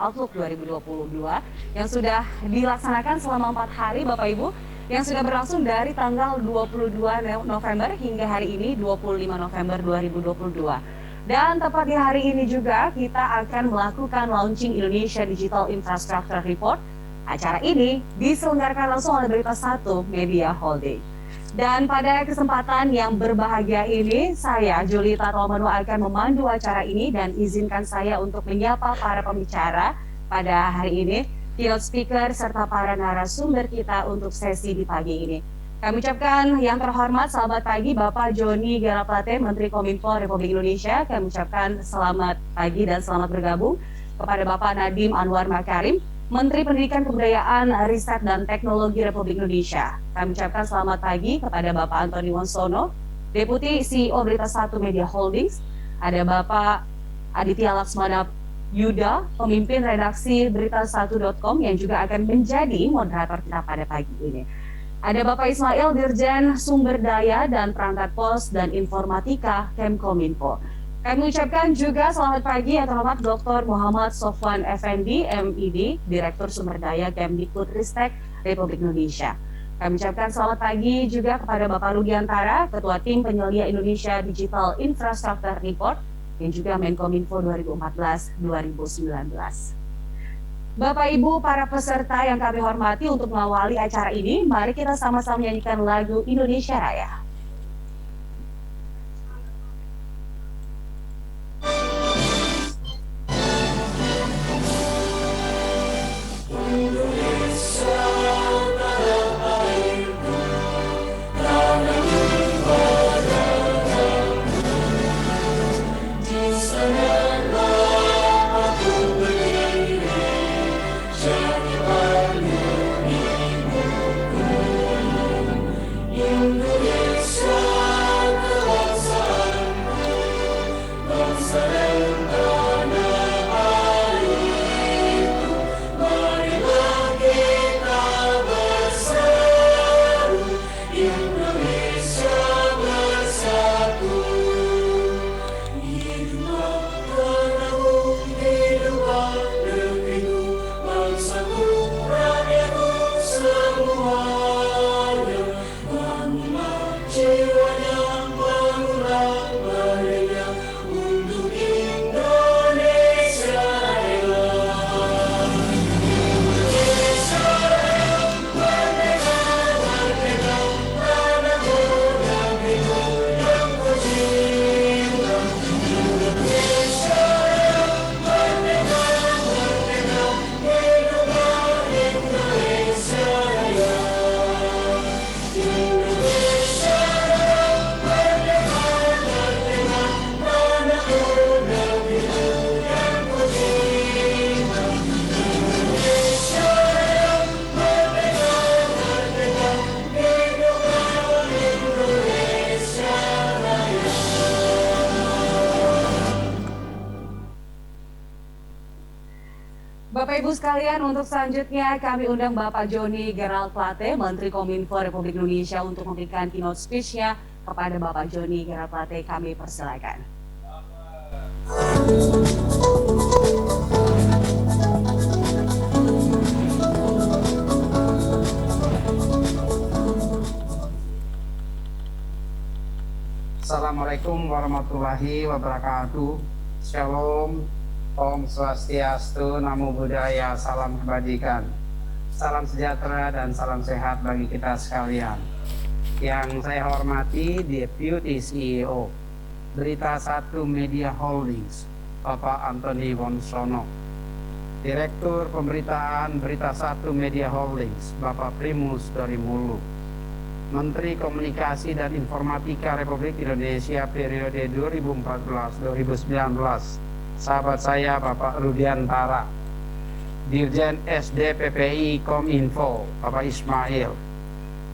Outlook 2022 yang sudah dilaksanakan selama 4 hari Bapak Ibu, yang sudah berlangsung dari tanggal 22 November hingga hari ini 25 November 2022. Dan tepat di hari ini juga kita akan melakukan launching Indonesia Digital Infrastructure Report. Acara ini diselenggarakan langsung oleh Berita Satu Media Holding. Dan pada kesempatan yang berbahagia ini, saya Julita Tolmanu akan memandu acara ini dan izinkan saya untuk menyapa para pembicara pada hari ini, keynote speaker serta para narasumber kita untuk sesi di pagi ini. Kami ucapkan yang terhormat selamat pagi Bapak Joni G. Plate, Menteri Kominfo Republik Indonesia. Kami ucapkan selamat pagi dan selamat bergabung kepada Bapak Nadiem Anwar Makarim, Menteri Pendidikan Kebudayaan, Riset dan Teknologi Republik Indonesia. Kami ucapkan selamat pagi kepada Bapak Antoni Wonsono, Deputi CEO Berita Satu Media Holdings. Ada Bapak Aditya Laksmana Yuda, pemimpin redaksi berita1.com yang juga akan menjadi moderator kita pada pagi ini. Ada Bapak Ismail, Dirjen Sumber Daya dan Perangkat Pos dan Informatika Kemkominfo. Kami ucapkan juga selamat pagi yang terhormat Dr. Muhammad Sofwan Effendi, MID, Direktur Sumber Daya Kemdikbudristek Republik Indonesia. Kami ucapkan selamat pagi juga kepada Bapak Rudiantara, Ketua Tim Penyelia Indonesia Digital Infrastructure Report, yang juga Menkominfo 2014-2019. Bapak Ibu para peserta yang kami hormati, untuk mengawali acara ini, mari kita sama-sama menyanyikan lagu Indonesia Raya. Bapak Ibu sekalian, untuk selanjutnya kami undang Bapak Joni G. Plate, Menteri Kominfo Republik Indonesia, untuk memberikan keynote speech-nya. Kepada Bapak Joni G. Plate kami persilakan. Assalamualaikum warahmatullahi wabarakatuh. Shalom. Om Swastiastu, Namo Buddhaya, salam kebajikan, salam sejahtera dan salam sehat bagi kita sekalian. Yang saya hormati Deputy CEO Berita Satu Media Holdings, Bapak Antoni Wonsono, Direktur Pemberitaan Berita Satu Media Holdings, Bapak Primus Dorimulu, Menteri Komunikasi dan Informatika Republik Indonesia periode 2014-2019, sahabat saya Bapak Rudiantara, Dirjen SDPPI Kominfo Bapak Ismail,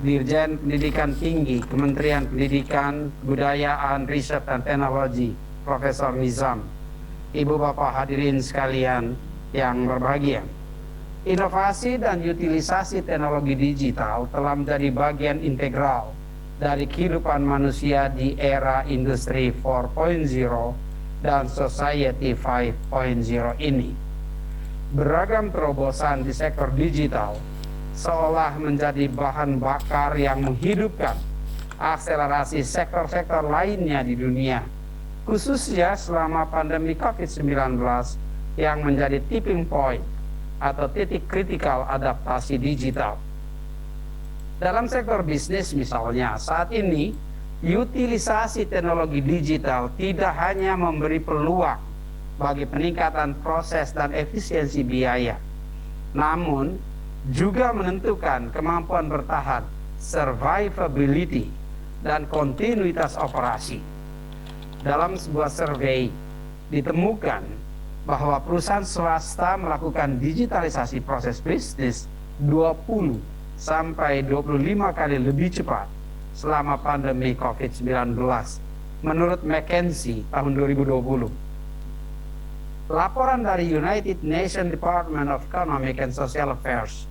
Dirjen Pendidikan Tinggi Kementerian Pendidikan, Kebudayaan, Riset dan Teknologi Profesor Nizam, Ibu Bapak hadirin sekalian yang berbahagia. Inovasi dan utilisasi teknologi digital telah menjadi bagian integral dari kehidupan manusia di era industri 4.0 dan Society 5.0 ini. beragam terobosan di sektor digital seolah menjadi bahan bakar yang menghidupkan akselerasi sektor-sektor lainnya di dunia, khususnya selama pandemi COVID-19 yang menjadi tipping point atau titik kritikal adaptasi digital. Dalam sektor bisnis misalnya, saat ini utilisasi teknologi digital tidak hanya memberi peluang bagi peningkatan proses dan efisiensi biaya, namun juga menentukan kemampuan bertahan, survivability, dan kontinuitas operasi. Dalam sebuah survei ditemukan bahwa perusahaan swasta melakukan digitalisasi proses bisnis 20 sampai 25 kali lebih cepat selama pandemi COVID-19 menurut McKinsey tahun 2020. Laporan dari United Nations Department of Economic and Social Affairs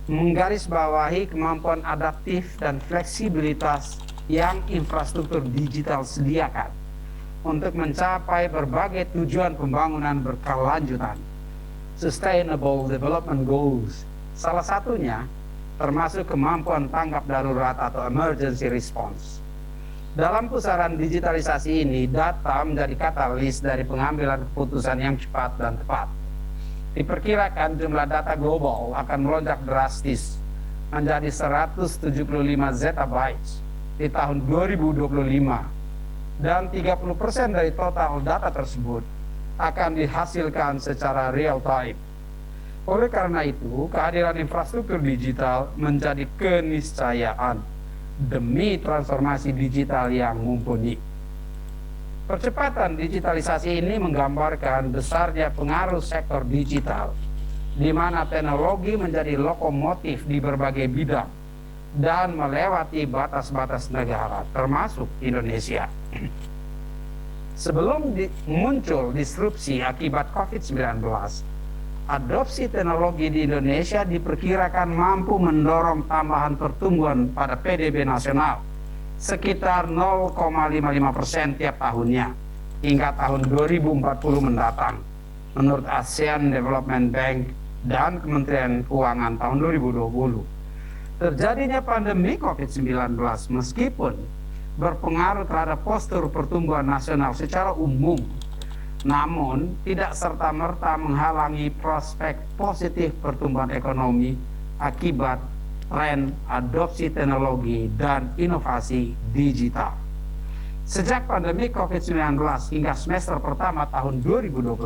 menggarisbawahi kemampuan adaptif dan fleksibilitas yang infrastruktur digital sediakan untuk mencapai berbagai tujuan pembangunan berkelanjutan, Sustainable Development Goals. Salah satunya termasuk kemampuan tanggap darurat atau emergency response. Dalam pusaran digitalisasi ini, data menjadi katalis dari pengambilan keputusan yang cepat dan tepat. Diperkirakan jumlah data global akan melonjak drastis menjadi 175 zettabytes di tahun 2025, dan 30% dari total data tersebut akan dihasilkan secara real time. Oleh karena itu, kehadiran infrastruktur digital menjadi keniscayaan demi transformasi digital yang mumpuni. Percepatan digitalisasi ini menggambarkan besarnya pengaruh sektor digital, di mana teknologi menjadi lokomotif di berbagai bidang dan melewati batas-batas negara, termasuk Indonesia. Sebelum muncul disrupsi akibat COVID-19, adopsi teknologi di Indonesia diperkirakan mampu mendorong tambahan pertumbuhan pada PDB nasional sekitar 0,55% tiap tahunnya hingga tahun 2040 mendatang menurut ASEAN Development Bank dan Kementerian Keuangan tahun 2020. Terjadinya pandemi COVID-19 meskipun berpengaruh terhadap postur pertumbuhan nasional secara umum, namun tidak serta-merta menghalangi prospek positif pertumbuhan ekonomi akibat tren adopsi teknologi dan inovasi digital. Sejak pandemi COVID-19 hingga semester pertama tahun 2021,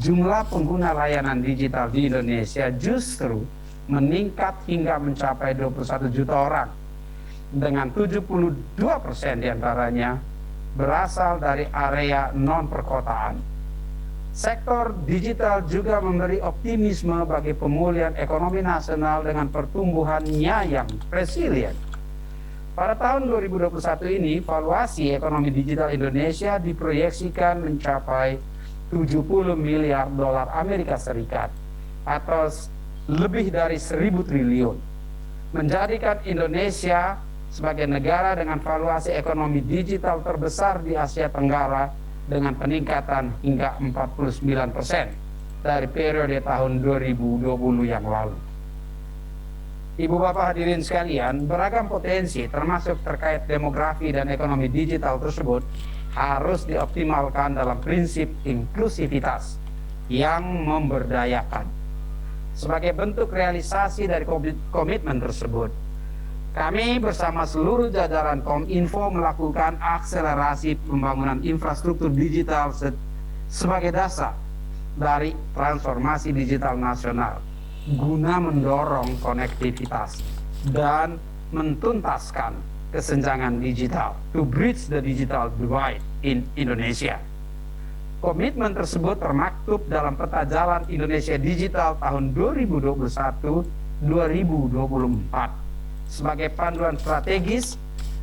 jumlah pengguna layanan digital di Indonesia justru meningkat hingga mencapai 21 juta orang, dengan 72% diantaranya berasal dari area non-perkotaan. Sektor digital juga memberi optimisme bagi pemulihan ekonomi nasional dengan pertumbuhannya yang resilient. Pada tahun 2021 ini, valuasi ekonomi digital Indonesia diproyeksikan mencapai 70 miliar dolar Amerika Serikat atau lebih dari 1.000 triliun, menjadikan Indonesia sebagai negara dengan valuasi ekonomi digital terbesar di Asia Tenggara dengan peningkatan hingga 49% dari periode tahun 2020 yang lalu. Ibu bapak hadirin sekalian, beragam potensi termasuk terkait demografi dan ekonomi digital tersebut harus dioptimalkan dalam prinsip inklusivitas yang memberdayakan. Sebagai bentuk realisasi dari komitmen tersebut, kami bersama seluruh jajaran Kominfo melakukan akselerasi pembangunan infrastruktur digital sebagai dasar dari transformasi digital nasional guna mendorong konektivitas dan mentuntaskan kesenjangan digital, to bridge the digital divide in Indonesia. Komitmen tersebut termaktub dalam peta jalan Indonesia Digital tahun 2021-2024 sebagai panduan strategis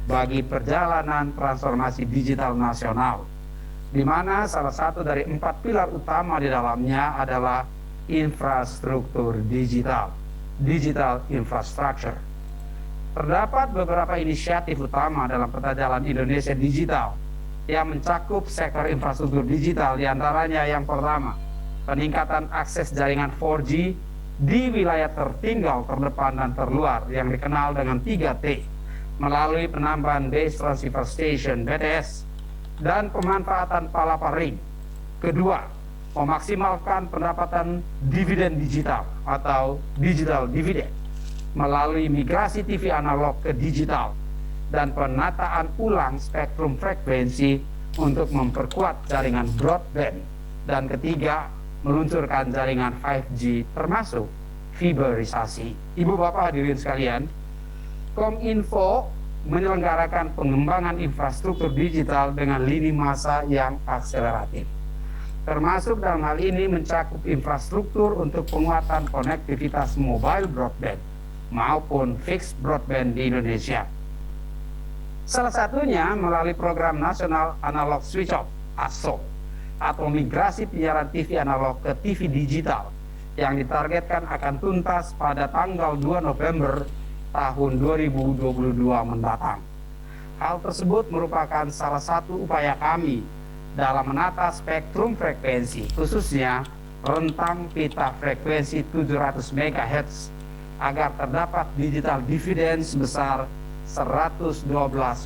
bagi perjalanan transformasi digital nasional, di mana salah satu dari 4 pilar utama di dalamnya adalah infrastruktur digital, digital infrastructure. Terdapat beberapa inisiatif utama dalam peta jalan Indonesia Digital yang mencakup sektor infrastruktur digital, diantaranya yang pertama, peningkatan akses jaringan 4G di wilayah tertinggal, terdepan, dan terluar yang dikenal dengan 3T melalui penambahan Base Transceiver Station BTS dan pemanfaatan Palapa Ring. Kedua, memaksimalkan pendapatan dividen digital atau digital dividend melalui migrasi TV analog ke digital dan penataan ulang spektrum frekuensi untuk memperkuat jaringan broadband. Dan ketiga, meluncurkan jaringan 5G termasuk fiberisasi. Ibu bapak hadirin sekalian, Kominfo menyelenggarakan pengembangan infrastruktur digital dengan lini masa yang akseleratif. Termasuk dalam hal ini mencakup infrastruktur untuk penguatan konektivitas mobile broadband maupun fixed broadband di Indonesia. Salah satunya melalui program nasional analog switch off (ASO) atau migrasi penyiaran TV analog ke TV digital yang ditargetkan akan tuntas pada tanggal 2 November tahun 2022 mendatang. Hal tersebut merupakan salah satu upaya kami dalam menata spektrum frekuensi, khususnya rentang pita frekuensi 700 MHz agar terdapat digital dividend sebesar 112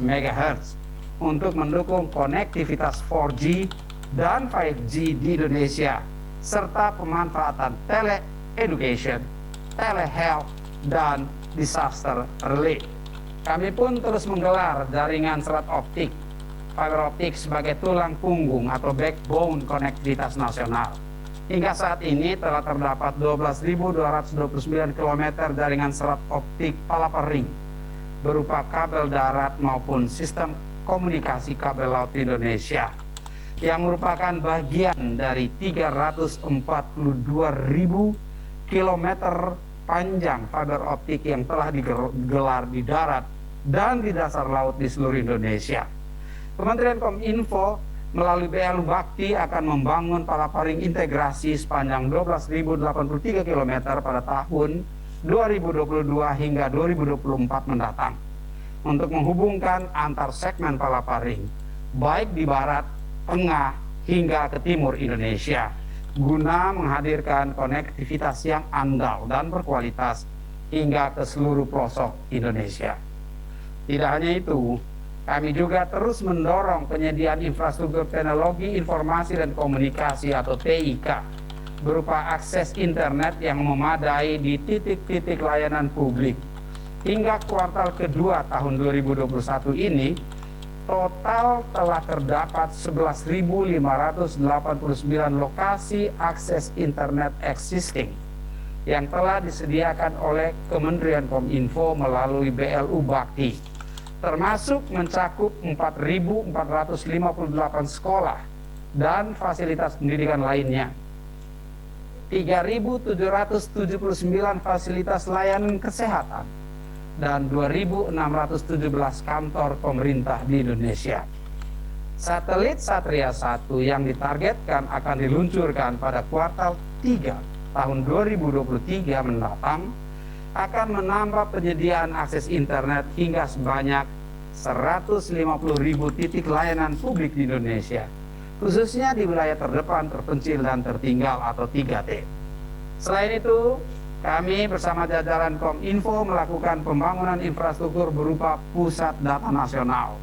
MHz untuk mendukung konektivitas 4G dan 5G di Indonesia, serta pemanfaatan tele-education, telehealth, dan disaster relief. Kami pun terus menggelar jaringan serat optik, fiber optik sebagai tulang punggung atau backbone konektivitas nasional. Hingga saat ini telah terdapat 12.229 km jaringan serat optik Palapa Ring berupa kabel darat maupun sistem komunikasi kabel laut di Indonesia yang merupakan bagian dari 342.000 km panjang fiber optik yang telah digelar di darat dan di dasar laut di seluruh Indonesia. Kementerian Kominfo melalui BLU Bakti akan membangun Palapa Ring integrasi sepanjang 12.083 km pada tahun 2022 hingga 2024 mendatang untuk menghubungkan antar segmen Palapa Ring, baik di barat, tengah, hingga ke timur Indonesia, guna menghadirkan konektivitas yang andal dan berkualitas hingga ke seluruh pelosok Indonesia. Tidak hanya itu, kami juga terus mendorong penyediaan infrastruktur teknologi informasi dan komunikasi atau TIK berupa akses internet yang memadai di titik-titik layanan publik. Hingga kuartal kedua tahun 2021 ini, total telah terdapat 11.589 lokasi akses internet existing yang telah disediakan oleh Kementerian Kominfo melalui BLU Bakti, termasuk mencakup 4.458 sekolah dan fasilitas pendidikan lainnya, 3.779 fasilitas layanan kesehatan, dan 2.617 kantor pemerintah di Indonesia. Satelit Satria 1 yang ditargetkan akan diluncurkan pada kuartal 3 tahun 2023 mendatang akan menambah penyediaan akses internet hingga sebanyak 150.000 titik layanan publik di Indonesia, khususnya di wilayah terdepan, terpencil, dan tertinggal atau 3T. Selain itu, kami bersama jajaran Kominfo melakukan pembangunan infrastruktur berupa pusat data nasional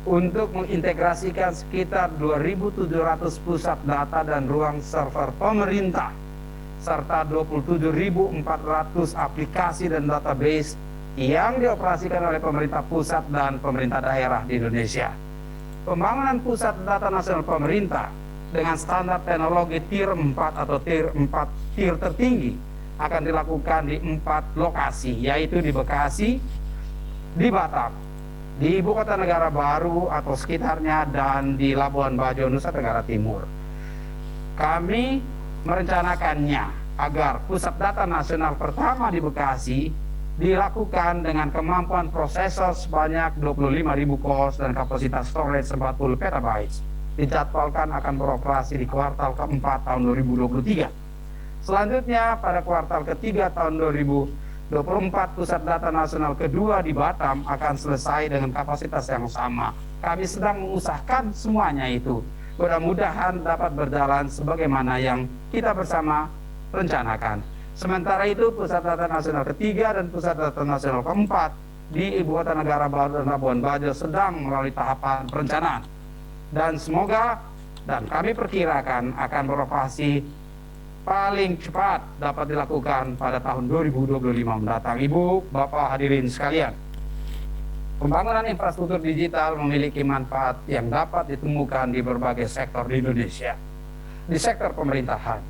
untuk mengintegrasikan sekitar 2.700 pusat data dan ruang server pemerintah serta 27.400 aplikasi dan database yang dioperasikan oleh pemerintah pusat dan pemerintah daerah di Indonesia. Pembangunan pusat data nasional pemerintah dengan standar teknologi tier 4 atau tier 4 tier tertinggi akan dilakukan di 4 lokasi, yaitu di Bekasi, di Batam, di Ibu Kota Negara Baru atau sekitarnya, dan di Labuan Bajo, Nusa Tenggara Timur. Kami merencanakannya agar pusat data nasional pertama di Bekasi dilakukan dengan kemampuan prosesor sebanyak 25.000 cores dan kapasitas storage 40 petabytes. Dijadwalkan akan beroperasi di kuartal keempat tahun 2023. Selanjutnya, pada kuartal ketiga tahun 2024, pusat data nasional kedua di Batam akan selesai dengan kapasitas yang sama. Kami sedang mengusahakan semuanya itu Mudah-mudahan dapat berjalan sebagaimana yang kita bersama rencanakan. Sementara itu, Pusat Data Nasional ketiga dan Pusat Data Nasional keempat di Ibu Kota Negara Baru dan Labuan Bajo sedang melalui tahapan perencanaan. Dan semoga, dan kami perkirakan akan beroperasi paling cepat dapat dilakukan pada tahun 2025 mendatang. Ibu, Bapak hadirin sekalian, pembangunan infrastruktur digital memiliki manfaat yang dapat ditemukan di berbagai sektor di Indonesia. Di sektor pemerintahan,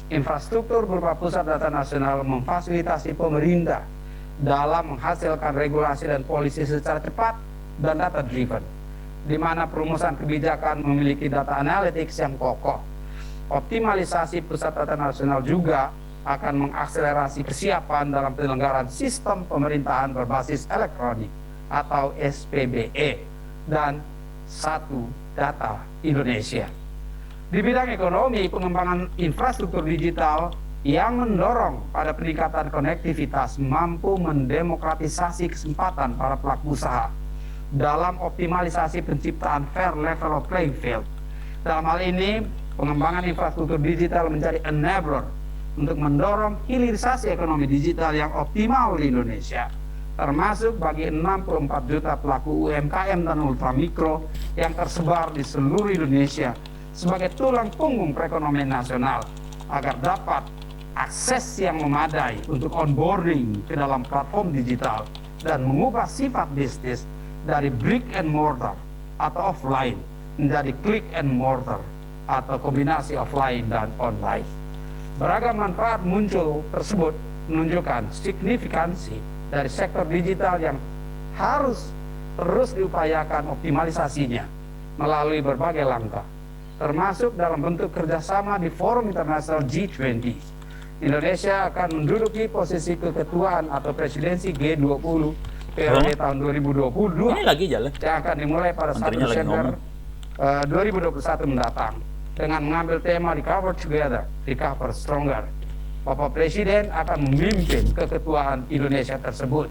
infrastruktur berupa Pusat Data Nasional memfasilitasi pemerintah dalam menghasilkan regulasi dan polisi secara cepat dan data-driven, di mana perumusan kebijakan memiliki data analytics yang kokoh. Optimalisasi Pusat Data Nasional juga akan mengakselerasi kesiapan dalam penyelenggaraan sistem pemerintahan berbasis elektronik atau SPBE dan Satu Data Indonesia. Di bidang ekonomi, pengembangan infrastruktur digital yang mendorong pada peningkatan konektivitas mampu mendemokratisasi kesempatan para pelaku usaha dalam optimalisasi penciptaan fair level of playing field. Dalam hal ini, pengembangan infrastruktur digital menjadi enabler untuk mendorong hilirisasi ekonomi digital yang optimal di Indonesia, termasuk bagi 64 juta pelaku UMKM dan ultramikro yang tersebar di seluruh Indonesia sebagai tulang punggung perekonomian nasional agar dapat akses yang memadai untuk onboarding ke dalam platform digital dan mengubah sifat bisnis dari brick and mortar atau offline menjadi click and mortar atau kombinasi offline dan online. Beragam manfaat muncul tersebut menunjukkan signifikansi dari sektor digital yang harus terus diupayakan optimalisasinya melalui berbagai langkah, termasuk dalam bentuk kerjasama di forum internasional G20. Indonesia akan menduduki posisi keketuaan atau presidensi G20 periode tahun 2022 ini lagi jalan yang akan dimulai pada 1 Desember 2021 mendatang dengan mengambil tema Recover Together, Recover Stronger. Bapak Presiden akan memimpin keketuaan Indonesia tersebut.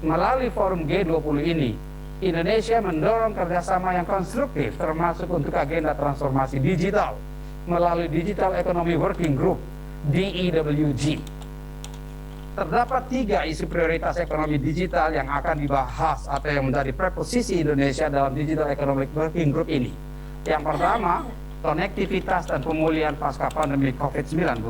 Melalui forum G20 ini, Indonesia mendorong kerjasama yang konstruktif termasuk untuk agenda transformasi digital melalui Digital Economy Working Group DEWG. Terdapat 3 isu prioritas ekonomi digital yang akan dibahas atau yang menjadi preposisi Indonesia dalam Digital Economic Working Group ini. Yang pertama, konektivitas dan pemulihan pasca pandemi COVID-19.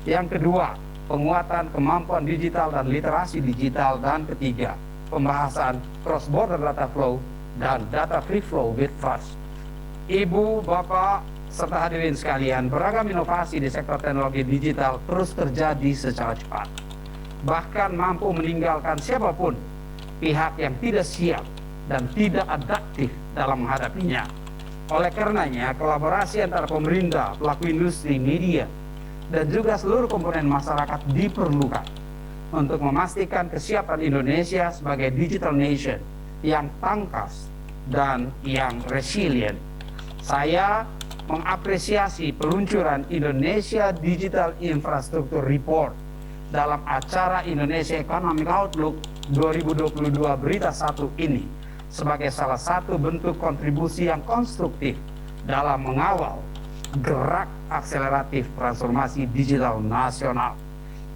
Yang kedua, penguatan kemampuan digital dan literasi digital. Dan ketiga, pembahasan cross-border data flow dan data free flow with trust. Ibu, Bapak, serta hadirin sekalian, beragam inovasi di sektor teknologi digital terus terjadi secara cepat. Bahkan mampu meninggalkan siapapun pihak yang tidak siap dan tidak adaptif dalam menghadapinya. Oleh karenanya, kolaborasi antara pemerintah, pelaku industri, media, dan juga seluruh komponen masyarakat diperlukan untuk memastikan kesiapan Indonesia sebagai digital nation yang tangkas dan yang resilient. Saya mengapresiasi peluncuran Indonesia Digital Infrastructure Report dalam acara Indonesia Economic Outlook 2022 Berita 1 ini sebagai salah satu bentuk kontribusi yang konstruktif dalam mengawal gerak akseleratif transformasi digital nasional.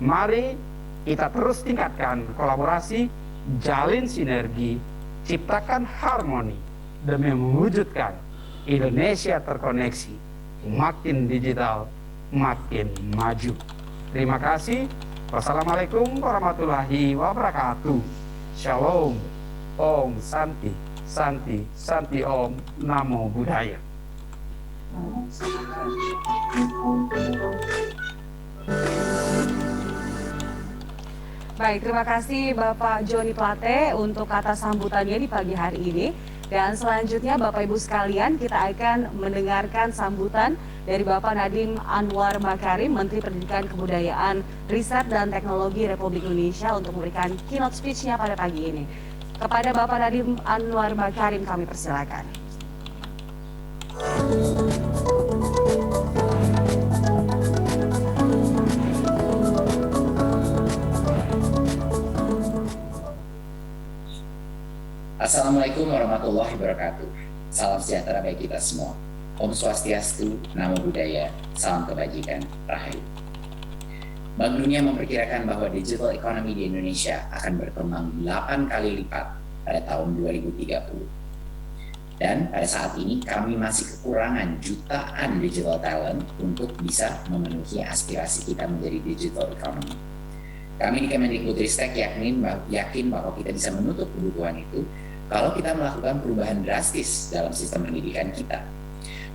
Mari kita terus tingkatkan kolaborasi, jalin sinergi, ciptakan harmoni demi mewujudkan Indonesia terkoneksi, makin digital, makin maju. Terima kasih. Wassalamualaikum warahmatullahi wabarakatuh. Shalom. Om Santi, Santi, Santi Om. Namo Buddhaya. Baik, terima kasih Bapak Joni Plate untuk kata sambutannya di pagi hari ini. Dan selanjutnya Bapak Ibu sekalian, kita akan mendengarkan sambutan dari Bapak Nadiem Anwar Makarim, Menteri Pendidikan Kebudayaan, Riset dan Teknologi Republik Indonesia untuk memberikan keynote speech-nya pada pagi ini. Kepada Bapak Nadiem Anwar Makarim kami persilakan. Assalamualaikum warahmatullahi wabarakatuh. Salam sejahtera bagi kita semua. Om Swastiastu, Namo Buddhaya, Salam Kebajikan, Rahayu. Bank Dunia memperkirakan bahwa digital economy di Indonesia akan berkembang 8 kali lipat pada tahun 2030. Dan pada saat ini kami masih kekurangan jutaan digital talent untuk bisa memenuhi aspirasi kita menjadi digital economy. Kami di Kemendikbudristek yakin bahwa kita bisa menutup kebutuhan itu kalau kita melakukan perubahan drastis dalam sistem pendidikan kita.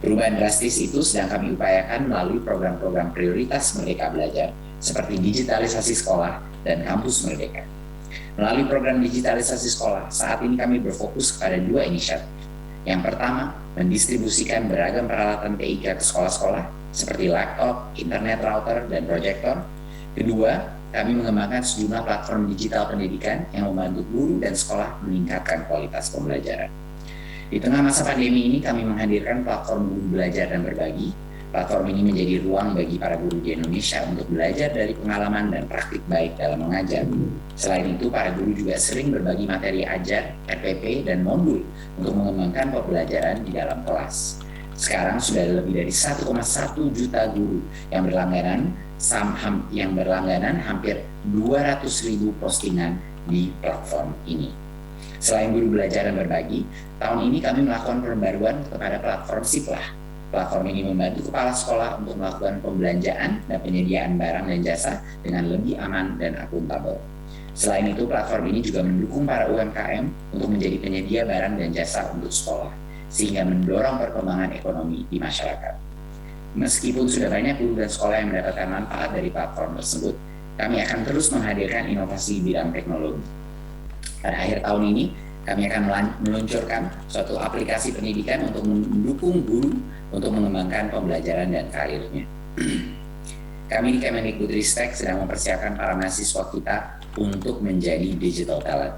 Perubahan drastis itu sedang kami upayakan melalui program-program prioritas Merdeka Belajar seperti digitalisasi sekolah dan kampus Merdeka. Melalui program digitalisasi sekolah, saat ini kami berfokus kepada 2 inisiatif. Yang pertama, mendistribusikan beragam peralatan TIK ke sekolah-sekolah seperti laptop, internet router, dan proyektor. Kedua, kami mengembangkan sejumlah platform digital pendidikan yang membantu guru dan sekolah meningkatkan kualitas pembelajaran. Di tengah masa pandemi ini, kami menghadirkan platform Guru Belajar dan Berbagi. Platform ini menjadi ruang bagi para guru di Indonesia untuk belajar dari pengalaman dan praktik baik dalam mengajar. Selain itu, para guru juga sering berbagi materi ajar, RPP, dan modul untuk mengembangkan pembelajaran di dalam kelas. Sekarang sudah ada lebih dari 1,1 juta guru yang berlangganan hampir 200.000 postingan di platform ini. Selain Guru Belajar dan Berbagi, tahun ini kami melakukan pembaruan kepada platform Siplah. Platform ini membantu kepala sekolah untuk melakukan pembelanjaan dan penyediaan barang dan jasa dengan lebih aman dan akuntabel. Selain itu, platform ini juga mendukung para UMKM untuk menjadi penyedia barang dan jasa untuk sekolah, sehingga mendorong perkembangan ekonomi di masyarakat. Meskipun sudah banyak guru dan sekolah yang mendapatkan manfaat dari platform tersebut, kami akan terus menghadirkan inovasi di bidang teknologi. Pada akhir tahun ini, kami akan meluncurkan suatu aplikasi pendidikan untuk mendukung guru untuk mengembangkan pembelajaran dan karirnya. Kami di Kemendikbudristek sedang mempersiapkan para mahasiswa kita untuk menjadi digital talent.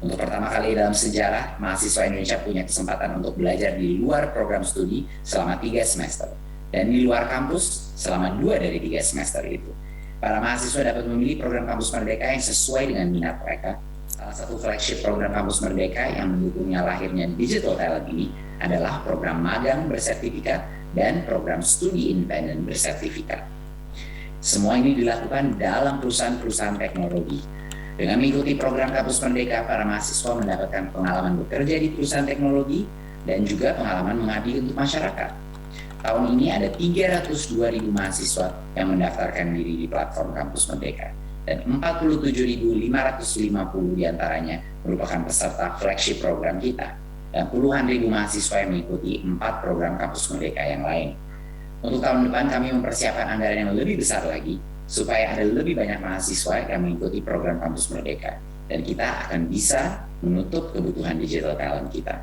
Untuk pertama kali dalam sejarah, mahasiswa Indonesia punya kesempatan untuk belajar di luar program studi selama 3 semester dan di luar kampus selama 2 dari 3 semester itu. Para mahasiswa dapat memilih program Kampus Merdeka yang sesuai dengan minat mereka. Salah satu flagship program Kampus Merdeka yang mendukungnya lahirnya digital talent ini adalah program magang bersertifikat dan program studi independen bersertifikat. Semua ini dilakukan dalam perusahaan-perusahaan teknologi. Dengan mengikuti program Kampus Merdeka, para mahasiswa mendapatkan pengalaman bekerja di perusahaan teknologi dan juga pengalaman mengabdi untuk masyarakat. Tahun ini ada 302.000 mahasiswa yang mendaftarkan diri di platform Kampus Merdeka. Dan 47.550 diantaranya merupakan peserta flagship program kita, dan puluhan ribu mahasiswa yang mengikuti 4 program Kampus Merdeka yang lain. Untuk tahun depan kami mempersiapkan anggaran yang lebih besar lagi, supaya ada lebih banyak mahasiswa yang mengikuti program Kampus Merdeka, dan kita akan bisa menutup kebutuhan digital talent kita.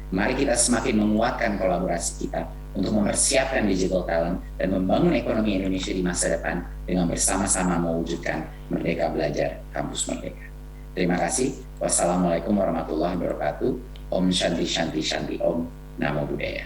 Mari kita semakin menguatkan kolaborasi kita untuk mempersiapkan digital talent dan membangun ekonomi Indonesia di masa depan dengan bersama-sama mewujudkan Merdeka Belajar Kampus Merdeka. Terima kasih. Wassalamualaikum warahmatullahi wabarakatuh. Om Shanti Shanti Shanti Om. Namo Buddhaya.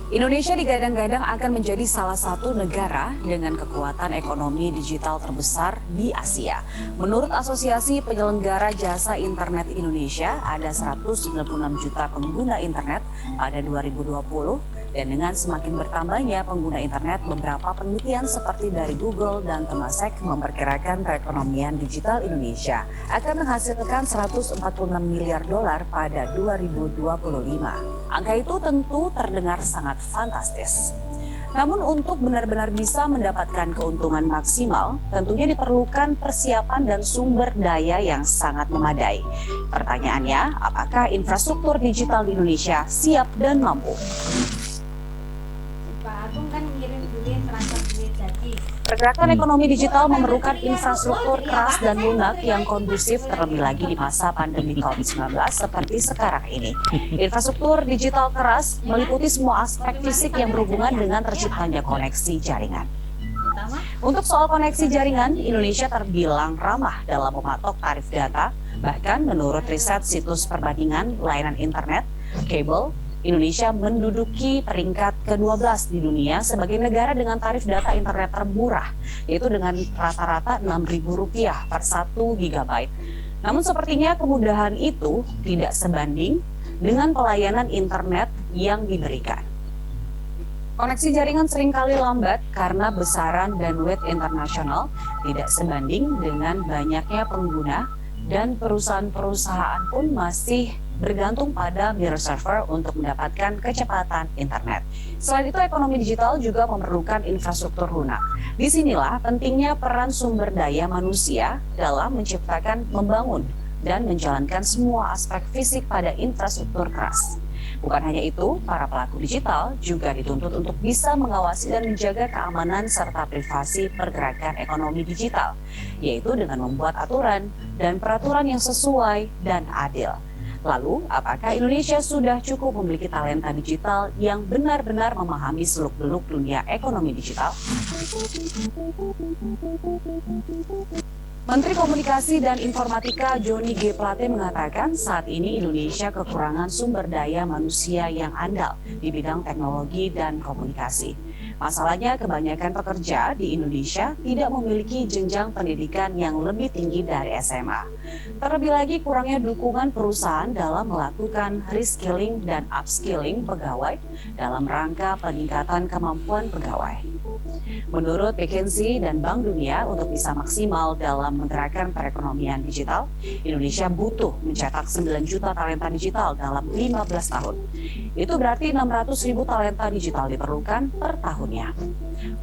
Indonesia digadang-gadang akan menjadi salah satu negara dengan kekuatan ekonomi digital terbesar di Asia. Menurut Asosiasi Penyelenggara Jasa Internet Indonesia, ada 196 juta pengguna internet pada 2020. Dan dengan semakin bertambahnya pengguna internet, beberapa penelitian seperti dari Google dan Temasek memperkirakan perekonomian digital Indonesia akan menghasilkan 146 miliar dolar pada 2025. Angka itu tentu terdengar sangat fantastis. Namun untuk benar-benar bisa mendapatkan keuntungan maksimal, tentunya diperlukan persiapan dan sumber daya yang sangat memadai. Pertanyaannya, apakah infrastruktur digital di Indonesia siap dan mampu? Pergerakan ekonomi digital memerlukan infrastruktur keras dan lunak yang kondusif, terlebih lagi di masa pandemi COVID-19 seperti sekarang ini. Infrastruktur digital keras meliputi semua aspek fisik yang berhubungan dengan terciptanya koneksi jaringan. Untuk soal koneksi jaringan, Indonesia terbilang ramah dalam mematok tarif data. Bahkan menurut riset situs perbandingan layanan internet, kabel, Indonesia menduduki peringkat ke-12 di dunia sebagai negara dengan tarif data internet termurah, yaitu dengan rata-rata Rp6.000 per 1 GB. Namun sepertinya kemudahan itu tidak sebanding dengan pelayanan internet yang diberikan. Koneksi jaringan seringkali lambat karena besaran bandwidth internasional tidak sebanding dengan banyaknya pengguna, dan perusahaan-perusahaan pun masih bergantung pada mirror server untuk mendapatkan kecepatan internet. Selain itu, ekonomi digital juga memerlukan infrastruktur lunak. Disinilah pentingnya peran sumber daya manusia dalam menciptakan, membangun, dan menjalankan semua aspek fisik pada infrastruktur keras. Bukan hanya itu, para pelaku digital juga dituntut untuk bisa mengawasi dan menjaga keamanan serta privasi pergerakan ekonomi digital, yaitu dengan membuat aturan dan peraturan yang sesuai dan adil. Lalu, apakah Indonesia sudah cukup memiliki talenta digital yang benar-benar memahami seluk-beluk dunia ekonomi digital? Menteri Komunikasi dan Informatika Johnny G. Plate mengatakan saat ini Indonesia kekurangan sumber daya manusia yang andal di bidang teknologi dan komunikasi. Masalahnya kebanyakan pekerja di Indonesia tidak memiliki jenjang pendidikan yang lebih tinggi dari SMA. Terlebih lagi kurangnya dukungan perusahaan dalam melakukan reskilling dan upskilling pegawai dalam rangka peningkatan kemampuan pegawai. Menurut McKinsey dan Bank Dunia, untuk bisa maksimal dalam menggerakkan perekonomian digital, Indonesia butuh mencetak 9 juta talenta digital dalam 15 tahun. Itu berarti 600.000 talenta digital diperlukan per tahunnya.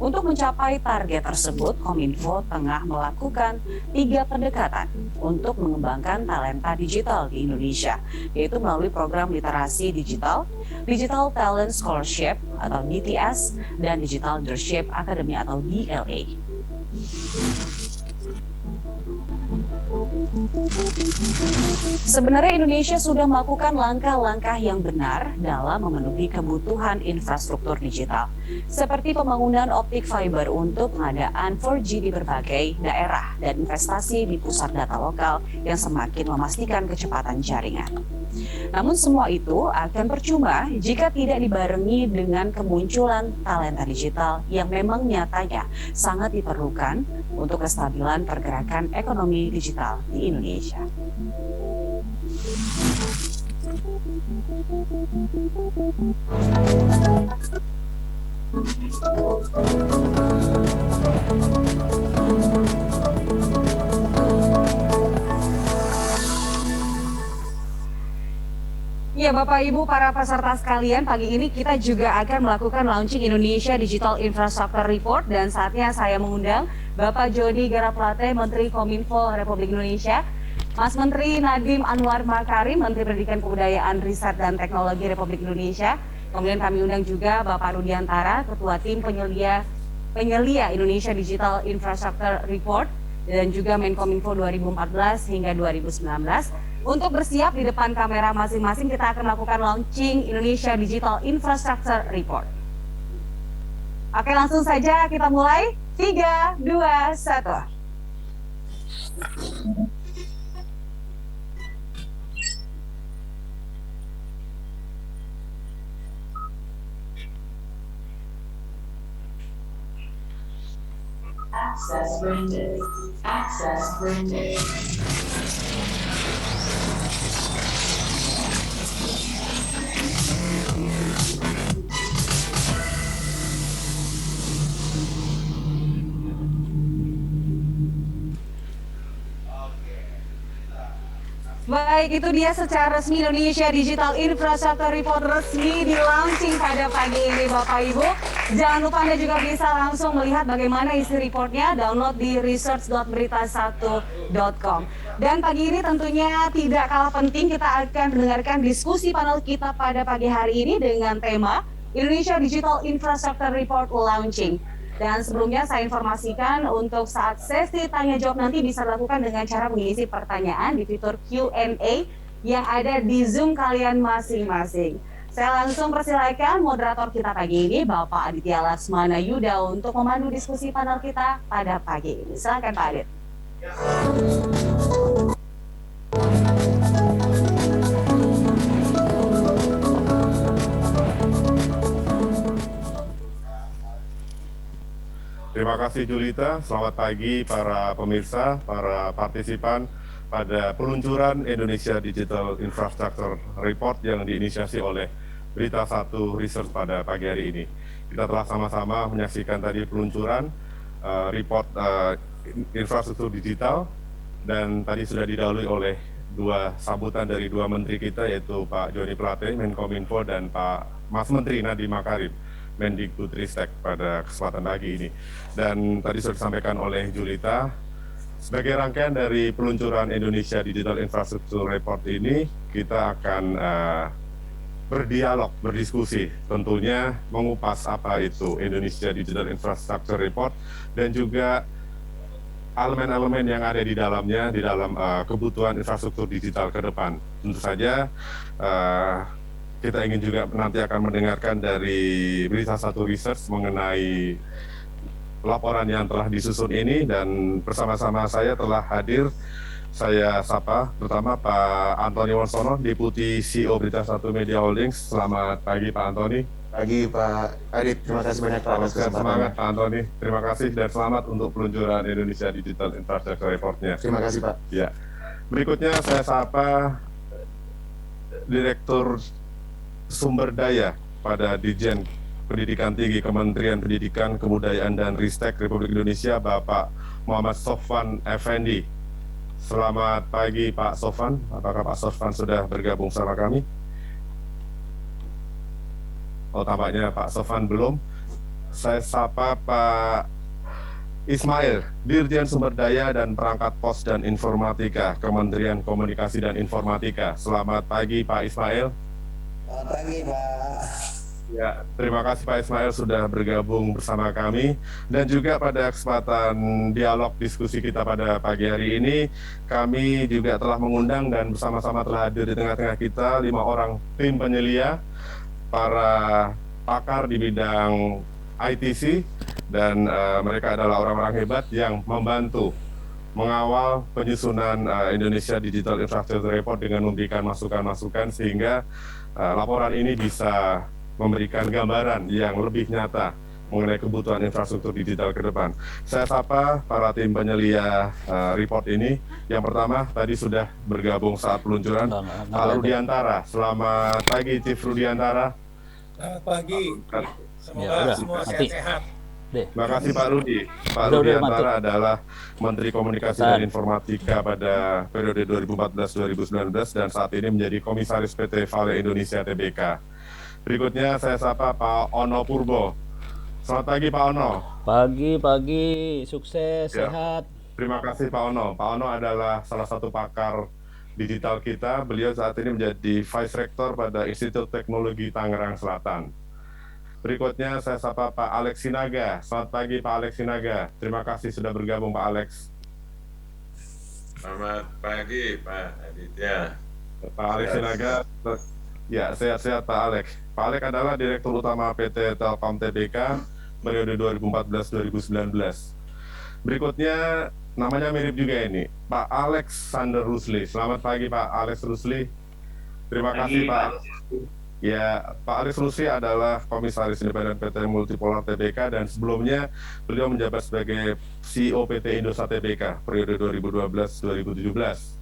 Untuk mencapai target tersebut, Kominfo tengah melakukan 3 pendekatan untuk mengembangkan talenta digital di Indonesia, yaitu melalui program literasi digital, Digital Talent Scholarship atau DTS, dan Digital Leadership Academy atau DLA. Sebenarnya Indonesia sudah melakukan langkah-langkah yang benar dalam memenuhi kebutuhan infrastruktur digital, seperti pembangunan optik fiber untuk pengadaan 4G di berbagai daerah dan investasi di pusat data lokal yang semakin memastikan kecepatan jaringan. Namun semua itu akan percuma jika tidak dibarengi dengan kemunculan talenta digital yang memang nyatanya sangat diperlukan untuk kestabilan pergerakan ekonomi digital di Indonesia. Ya, Bapak Ibu para peserta sekalian, pagi ini kita juga akan melakukan launching Indonesia Digital Infrastructure Report, dan saatnya saya mengundang Bapak Johnny G. Plate, Menteri Kominfo Republik Indonesia, Mas Menteri Nadiem Anwar Makarim, Menteri Pendidikan Kebudayaan Riset dan Teknologi Republik Indonesia. Kemudian kami undang juga Bapak Rudiantara, Ketua Tim Penyelia Indonesia Digital Infrastructure Report, dan juga Menkominfo 2014 hingga 2019. Untuk bersiap di depan kamera masing-masing, kita akan melakukan launching Indonesia Digital Infrastructure Report. Oke, langsung saja kita mulai. 3, 2, 1. Access granted. Access granted. Baik, itu dia secara resmi Indonesia Digital Infrastructure Report resmi di launching pada pagi ini, Bapak Ibu. Jangan lupa Anda juga bisa langsung melihat bagaimana isi reportnya, download di research.berita1.com. Dan pagi ini tentunya tidak kalah penting, kita akan mendengarkan diskusi panel kita pada pagi hari ini dengan tema Indonesia Digital Infrastructure Report Launching. Dan sebelumnya saya informasikan untuk saat sesi tanya jawab nanti bisa dilakukan dengan cara mengisi pertanyaan di fitur Q&A yang ada di Zoom kalian masing-masing. Saya langsung persilakan moderator kita pagi ini, Bapak Aditya Lasmana Yuda, untuk memandu diskusi panel kita pada pagi ini. Silakan Pak Adit. Terima kasih Julita, selamat pagi para pemirsa, para partisipan pada peluncuran Indonesia Digital Infrastructure Report yang diinisiasi oleh Berita Satu Research pada pagi hari ini. Kita telah sama-sama menyaksikan tadi peluncuran report infrastruktur digital, dan tadi sudah didahului oleh dua sambutan dari dua menteri kita, yaitu Pak Joni Plate, Menkominfo, dan Pak Mas Menteri Nadiem Makarim, Mendikbudristek, pada kesempatan pagi ini. Dan tadi sudah disampaikan oleh Julita, sebagai rangkaian dari peluncuran Indonesia Digital Infrastructure Report ini, kita akan berdialog, berdiskusi, tentunya mengupas apa itu Indonesia Digital Infrastructure Report dan juga elemen-elemen yang ada di dalamnya, di dalam kebutuhan infrastruktur digital ke depan. Tentu saja kita ingin juga nanti akan mendengarkan dari Berita Satu Research mengenai laporan yang telah disusun ini, dan bersama-sama saya telah hadir. Saya sapa pertama Pak Antoni Wonsono, Deputi CEO Berita Satu Media Holdings. Selamat pagi Pak Antoni. Pagi Pak Adit, terima kasih banyak Pak atas kesempatannya. Semangat Pak Antoni, terima kasih dan selamat untuk peluncuran Indonesia Digital Infrastructure Report-nya. Terima kasih Pak. Ya, berikutnya saya sapa Direktur Sumber Daya pada Ditjen Pendidikan Tinggi Kementerian Pendidikan, Kebudayaan dan Ristek Republik Indonesia, Bapak Muhammad Sofwan Effendi. Selamat pagi Pak Sofwan, apakah Pak Sofwan sudah bergabung sama kami? Oh, tampaknya Pak Sofwan belum. Saya sapa Pak Ismail, Dirjen Sumber Daya dan Perangkat Pos dan Informatika, Kementerian Komunikasi dan Informatika. Selamat pagi Pak Ismail. Selamat pagi Pak. Ya, terima kasih Pak Ismail sudah bergabung bersama kami, dan juga pada kesempatan dialog diskusi kita pada pagi hari ini, kami juga telah mengundang dan bersama-sama telah hadir di tengah-tengah kita 5 orang tim penyelia, para pakar di bidang ITC, dan mereka adalah orang-orang hebat yang membantu mengawal penyusunan Indonesia Digital Infrastructure Report dengan memberikan masukan-masukan sehingga laporan ini bisa memberikan gambaran yang lebih nyata mengenai kebutuhan infrastruktur digital ke depan. Saya sapa para tim penyelia report ini. Yang pertama tadi sudah bergabung saat peluncuran, Pak Rudiantara. Selamat pagi Chief Rudiantara. Selamat pagi. Semoga semua sehat-sehat. Terima kasih Pak Rudi. Pak Rudiantara adalah Menteri Komunikasi dan Informatika pada periode 2014-2019 dan saat ini menjadi Komisaris PT Vale Indonesia Tbk. Berikutnya saya sapa Pak Ono Purbo. Selamat pagi Pak Ono. Pagi, sukses, Ya. sehat. Terima kasih Pak Ono. Pak Ono adalah salah satu pakar digital kita. Beliau saat ini menjadi Vice Rector pada Institut Teknologi Tangerang Selatan. Berikutnya saya sapa Pak Alex Sinaga. Selamat pagi Pak Alex Sinaga. Terima kasih sudah bergabung Pak Alex. Selamat pagi Pak Aditya. Pak Alex Sinaga. Ya, sehat-sehat Pak Alex. Pak Alex adalah Direktur Utama PT Telkom Tbk periode 2014-2019. Berikutnya namanya mirip juga ini, Pak Alexander Rusli. Selamat pagi Pak Alex Rusli. Terima kasih Pak. Ya, Pak Alex Rusli adalah Komisaris Independen PT Multipolar Tbk dan sebelumnya beliau menjabat sebagai CEO PT Indosat Tbk periode 2012-2017.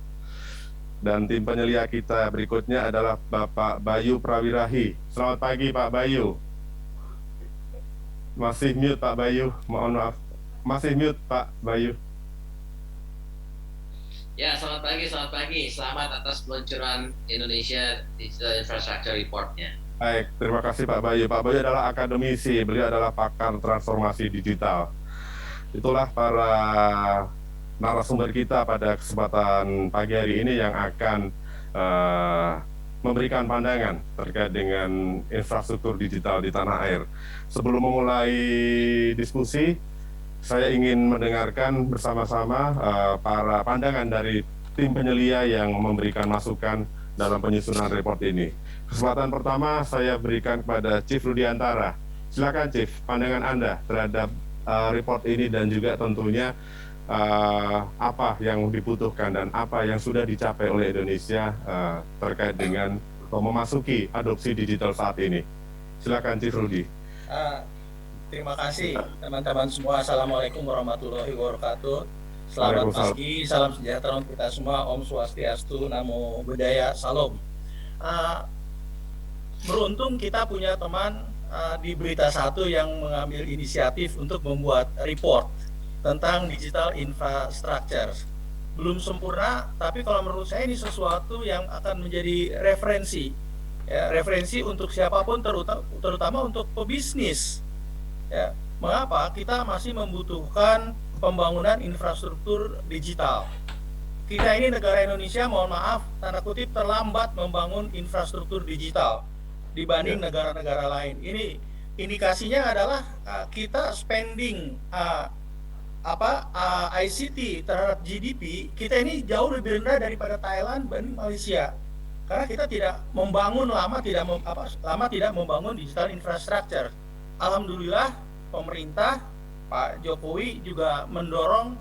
Dan tim penyelia kita berikutnya adalah Bapak Bayu Prawirahi. Selamat pagi Pak Bayu. Masih mute Pak Bayu, mohon maaf. Masih mute Pak Bayu. Ya, selamat pagi. Selamat atas peluncuran Indonesia Digital Infrastructure Report-nya. Baik, terima kasih Pak Bayu. Pak Bayu adalah akademisi, beliau adalah pakar transformasi digital. Itulah para narasumber kita pada kesempatan pagi hari ini yang akan memberikan pandangan terkait dengan infrastruktur digital di tanah air. Sebelum memulai diskusi, saya ingin mendengarkan bersama-sama para pandangan dari tim penyelia yang memberikan masukan dalam penyusunan report ini. Kesempatan pertama saya berikan kepada Chief Rudiantara. Silakan Chief, pandangan Anda terhadap report ini dan juga tentunya apa yang dibutuhkan dan apa yang sudah dicapai oleh Indonesia terkait dengan memasuki adopsi digital saat ini. Silakan Chief Rudi. Terima kasih teman-teman semua. Assalamualaikum warahmatullahi wabarakatuh. Selamat pagi, salam sejahtera untuk kita semua. Om Swastiastu, Namo Buddhaya, Salam. Beruntung kita punya teman di Berita Satu yang mengambil inisiatif untuk membuat report tentang digital infrastructure. Belum sempurna, tapi kalau menurut saya ini sesuatu yang akan menjadi referensi, ya, referensi untuk siapapun, terutama untuk pebisnis. Ya, mengapa kita masih membutuhkan pembangunan infrastruktur digital? Kita ini negara Indonesia, mohon maaf, tanda kutip terlambat membangun infrastruktur digital dibanding negara-negara lain. Ini indikasinya adalah kita spending ICT terhadap GDP kita ini jauh lebih rendah daripada Thailand dan Malaysia, karena kita tidak membangun lama tidak membangun digital infrastructure. Alhamdulillah pemerintah Pak Jokowi juga mendorong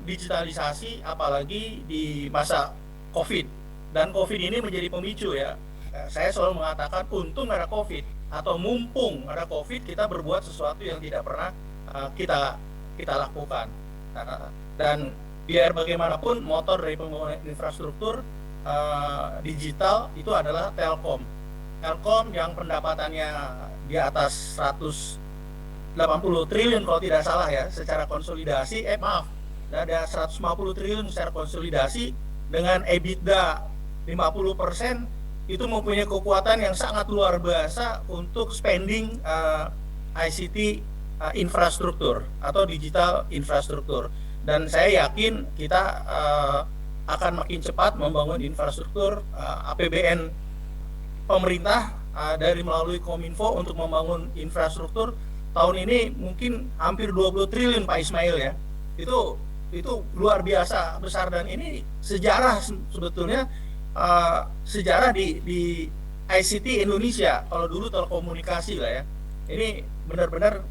digitalisasi, apalagi di masa COVID, dan COVID ini menjadi pemicu, ya. Saya selalu mengatakan untung ada COVID, atau mumpung ada COVID kita berbuat sesuatu yang tidak pernah kita lakukan. Dan biar bagaimanapun motor dari pembangunan infrastruktur digital itu adalah Telkom. Telkom yang pendapatannya di atas 180 triliun kalau tidak salah, ya, secara konsolidasi, ada 150 triliun secara konsolidasi dengan EBITDA 50%, itu mempunyai kekuatan yang sangat luar biasa untuk spending ICT infrastruktur atau digital infrastruktur. Dan saya yakin kita akan makin cepat membangun infrastruktur. APBN pemerintah dari melalui Kominfo untuk membangun infrastruktur tahun ini mungkin hampir 20 triliun Pak Ismail, ya. Itu luar biasa besar, dan ini sejarah sebetulnya, sejarah di ICT Indonesia. Kalau dulu telekomunikasi lah, ya. Ini benar-benar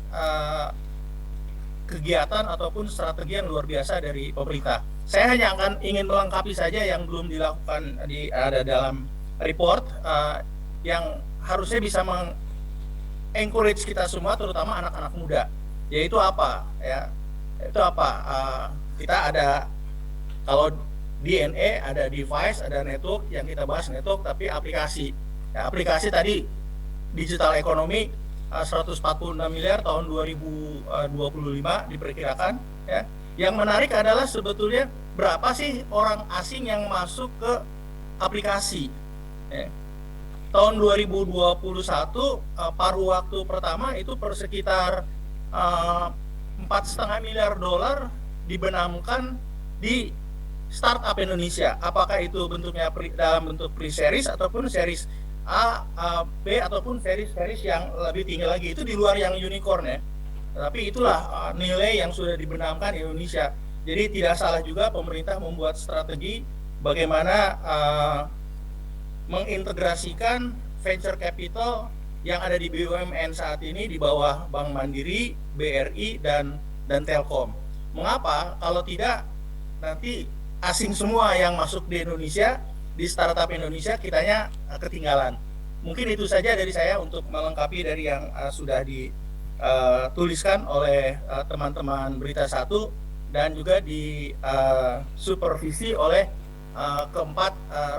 kegiatan ataupun strategi yang luar biasa dari pemerintah. Saya hanya ingin melengkapi saja yang belum dilakukan ada dalam report, yang harusnya bisa encourage kita semua, terutama anak-anak muda, yaitu apa, ya? Itu apa? Kita ada, kalau DNA, ada device, ada network, yang kita bahas network, tapi aplikasi. Ya, aplikasi tadi digital ekonomi 146 miliar tahun 2025 diperkirakan, ya. Yang menarik adalah sebetulnya berapa sih orang asing yang masuk ke aplikasi, ya. Tahun 2021 paruh waktu pertama itu sekitar 4,5 miliar dolar dibenamkan di startup Indonesia. Apakah itu bentuknya dalam bentuk pre-series ataupun series A, B, ataupun series yang lebih tinggi lagi, itu di luar yang unicorn, ya. Tapi itulah nilai yang sudah dibenamkan Indonesia. Jadi tidak salah juga pemerintah membuat strategi bagaimana mengintegrasikan venture capital yang ada di BUMN saat ini di bawah Bank Mandiri, BRI, dan Telkom. Mengapa? Kalau tidak, nanti asing semua yang masuk di Indonesia, di startup Indonesia, kitanya ketinggalan. Mungkin itu saja dari saya untuk melengkapi dari yang sudah dituliskan oleh teman-teman Berita Satu, dan juga di supervisi oleh keempat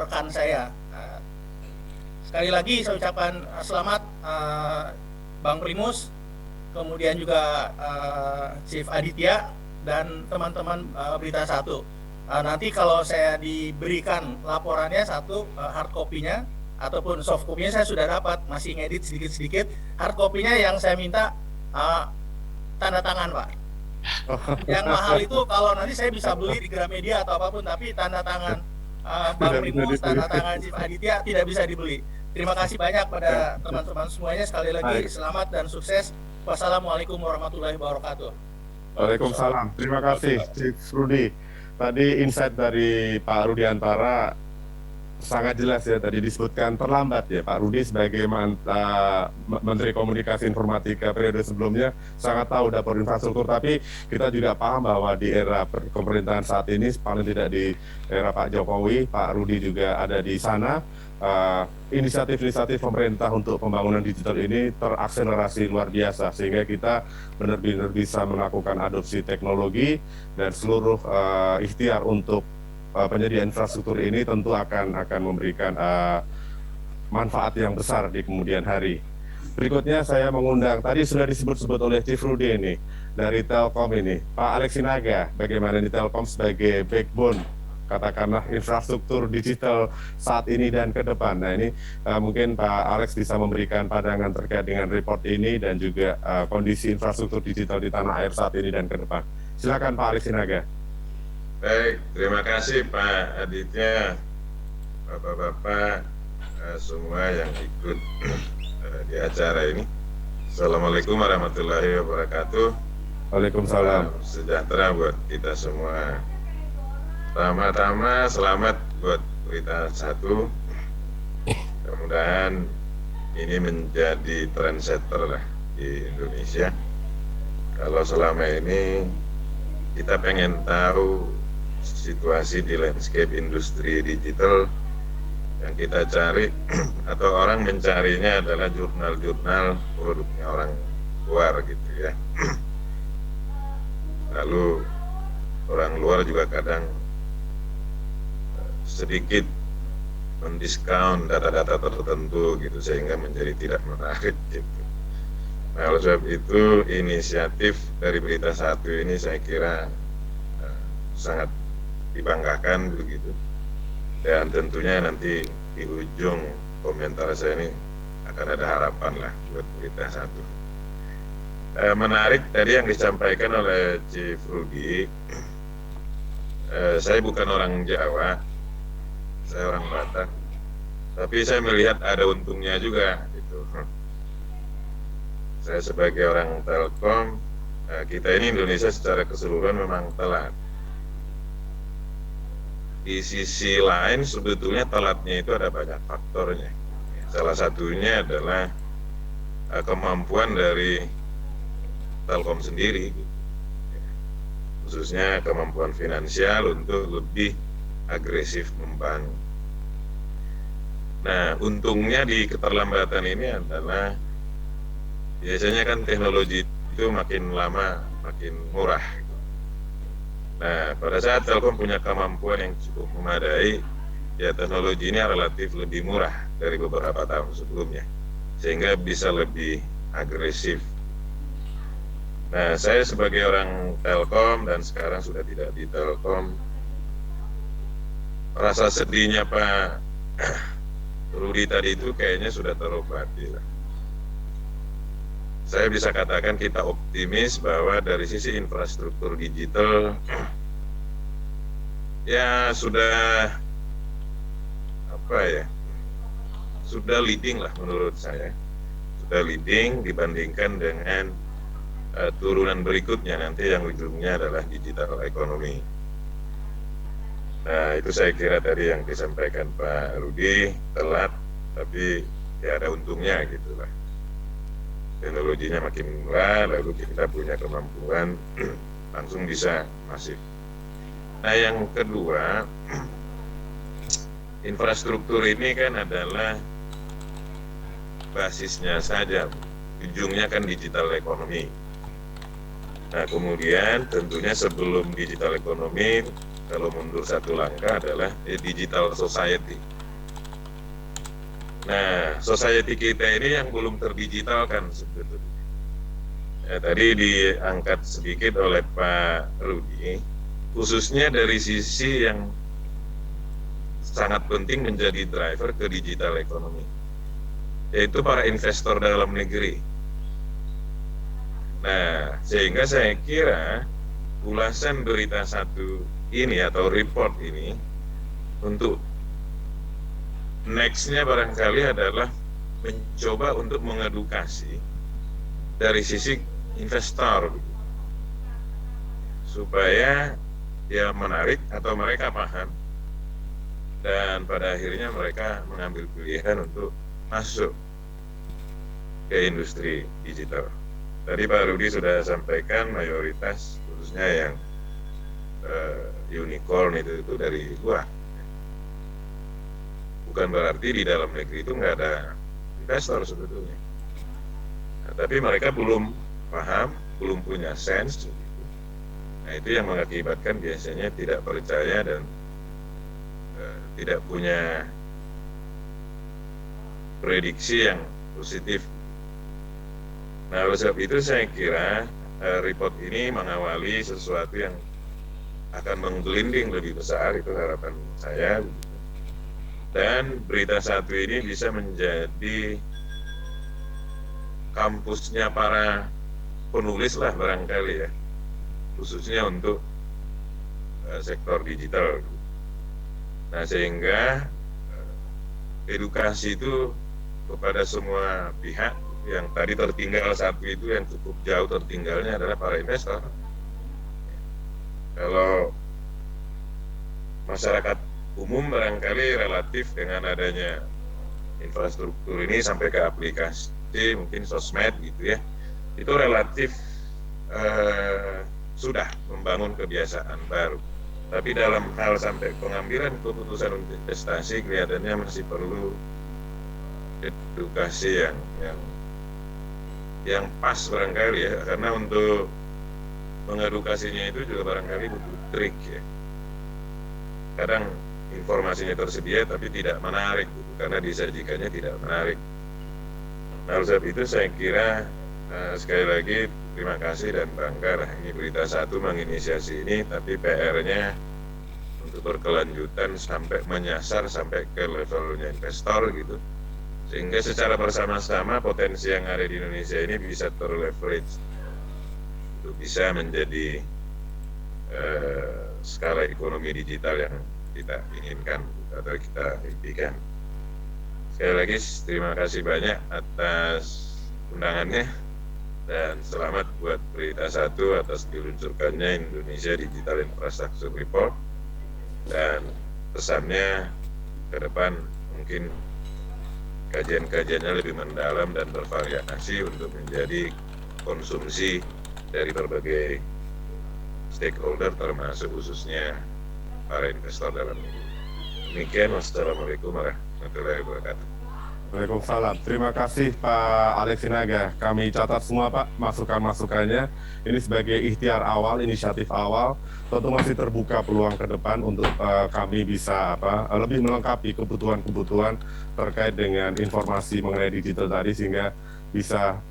rekan saya. Sekali lagi saya ucapkan selamat Bang Primus, kemudian juga Chief Aditya, dan teman-teman Berita Satu. Nanti kalau saya diberikan laporannya satu, hard copy-nya ataupun soft copy-nya saya sudah dapat, masih ngedit sedikit-sedikit. Hard copy-nya yang saya minta tanda tangan, Pak. Yang mahal itu kalau nanti saya bisa beli di Gramedia atau apapun, tapi tanda tangan Bang Primus, tanda tangan Chief Aditya tidak bisa dibeli. Terima kasih banyak pada teman-teman semuanya. Sekali lagi selamat dan sukses. Wassalamualaikum warahmatullahi wabarakatuh. Waalaikumsalam. Terima kasih Chief Rudi. Tadi insight dari Pak Rudiantara sangat jelas ya, tadi disebutkan terlambat ya Pak Rudi sebagai Menteri Komunikasi Informatika periode sebelumnya sangat tahu dapur infrastruktur, tapi kita juga paham bahwa di era pemerintahan saat ini, paling tidak di era Pak Jokowi, Pak Rudi juga ada di sana, inisiatif-inisiatif pemerintah untuk pembangunan digital ini terakselerasi luar biasa, sehingga kita benar-benar bisa melakukan adopsi teknologi, dan seluruh ikhtiar untuk penyedia infrastruktur ini tentu akan memberikan manfaat yang besar di kemudian hari. Berikutnya saya mengundang, tadi sudah disebut-sebut oleh Chief Rudy ini, dari Telkom ini, Pak Alex Sinaga, bagaimana di Telkom sebagai backbone, katakanlah infrastruktur digital saat ini dan ke depan. Nah ini mungkin Pak Alex bisa memberikan pandangan terkait dengan report ini dan juga kondisi infrastruktur digital di tanah air saat ini dan ke depan. Silakan Pak Alex Sinaga. Baik, terima kasih Pak Aditya, Bapak-bapak semua yang ikut di acara ini. Assalamualaikum warahmatullahi wabarakatuh. Waalaikumsalam. Sejahtera buat kita semua. Pertama-tama selamat buat Berita Satu. Mudah-mudahan ini menjadi trendsetter lah di Indonesia. Kalau selama ini kita pengen tahu situasi di landscape industri digital, yang kita cari atau orang mencarinya adalah jurnal-jurnal produknya orang luar gitu ya. Lalu orang luar juga kadang sedikit mendiskon data-data tertentu gitu, sehingga menjadi tidak menarik gitu. Nah, oleh sebab itu inisiatif dari Berita Satu ini saya kira sangat dibanggakan begitu, dan tentunya nanti di ujung komentar saya ini akan ada harapan lah buat Berita Satu. Menarik tadi yang disampaikan oleh Chief Rudy. Saya bukan orang Jawa, saya orang Batak, tapi saya melihat ada untungnya juga gitu. Saya sebagai orang Telkom, kita ini Indonesia secara keseluruhan memang telat. Di sisi lain sebetulnya telatnya itu ada banyak faktornya. Salah satunya adalah kemampuan dari Telkom sendiri, khususnya kemampuan finansial untuk lebih agresif membangun. Nah, untungnya di keterlambatan ini adalah biasanya kan teknologi itu makin lama makin murah. Nah, pada saat Telkom punya kemampuan yang cukup memadai, ya teknologi ini relatif lebih murah dari beberapa tahun sebelumnya, sehingga bisa lebih agresif. Nah, saya sebagai orang Telkom dan sekarang sudah tidak di Telkom, rasa sedihnya Pak Rudi tadi itu kayaknya sudah terobati lah. Saya bisa katakan kita optimis bahwa dari sisi infrastruktur digital ya sudah sudah leading lah menurut saya, sudah leading dibandingkan dengan turunan berikutnya nanti yang ujungnya adalah digital ekonomi. Nah, itu saya kira tadi yang disampaikan Pak Rudi, telat tapi ya ada untungnya gitulah. Teknologinya makin murah, lalu kita punya kemampuan langsung bisa masif. Nah, yang kedua, infrastruktur ini kan adalah basisnya saja, ujungnya kan digital ekonomi. Nah, kemudian tentunya sebelum digital ekonomi, kalau mundur satu langkah adalah digital society. Nah, society kita ini yang belum terdigitalkan sebetulnya. Ya, tadi diangkat sedikit oleh Pak Rudi, khususnya dari sisi yang sangat penting menjadi driver ke digital ekonomi, yaitu para investor dalam negeri. Nah, sehingga saya kira ulasan Berita Satu ini atau report ini untuk next-nya barangkali adalah mencoba untuk mengedukasi dari sisi investor supaya dia menarik atau mereka paham dan pada akhirnya mereka mengambil pilihan untuk masuk ke industri digital. Tadi Pak Rudi sudah sampaikan mayoritas khususnya yang unicorn itu dari luar. Bukan berarti di dalam negeri itu nggak ada investor sebetulnya. Nah, tapi mereka belum paham, belum punya sense. Nah, itu yang mengakibatkan biasanya tidak percaya dan tidak punya prediksi yang positif. Nah, oleh sebab itu saya kira report ini mengawali sesuatu yang akan menggelinding lebih besar, itu harapan saya. Dan berita satu ini bisa menjadi kampusnya para penulis lah barangkali ya, khususnya untuk sektor digital. Nah, sehingga edukasi itu kepada semua pihak yang tadi tertinggal satu itu, yang cukup jauh tertinggalnya adalah para investor. Kalau masyarakat umum barangkali relatif dengan adanya infrastruktur ini sampai ke aplikasi, mungkin sosmed gitu ya, itu relatif sudah membangun kebiasaan baru. Tapi dalam hal sampai pengambilan keputusan untuk investasi kelihatannya masih perlu edukasi yang pas barangkali ya, karena untuk mengedukasinya itu juga barangkali butuh trik ya. Kadang informasinya tersedia tapi tidak menarik gitu, karena disajikannya tidak menarik. Nah, oleh sebab itu saya kira sekali lagi terima kasih dan bangga ini berita satu menginisiasi ini, tapi PR-nya untuk berkelanjutan sampai menyasar sampai ke levelnya investor gitu, sehingga secara bersama-sama potensi yang ada di Indonesia ini bisa terleverage untuk bisa menjadi skala ekonomi digital yang kita inginkan atau kita impikan. Sekali lagi terima kasih banyak atas undangannya dan selamat buat berita satu atas diluncurkannya Indonesia Digital Infrastructure Report, dan pesannya ke depan mungkin kajian-kajiannya lebih mendalam dan bervariasi untuk menjadi konsumsi dari berbagai stakeholder termasuk khususnya para investor dalam negeri. Demikian, wassalamualaikum warahmatullahi wabarakatuh. Waalaikumsalam. Terima kasih Pak Alex Sinaga. Kami catat semua Pak masukan-masukannya. Ini sebagai ikhtiar awal, inisiatif awal. Tentu masih terbuka peluang ke depan untuk kami bisa lebih melengkapi kebutuhan-kebutuhan terkait dengan informasi mengenai digital tadi, sehingga bisa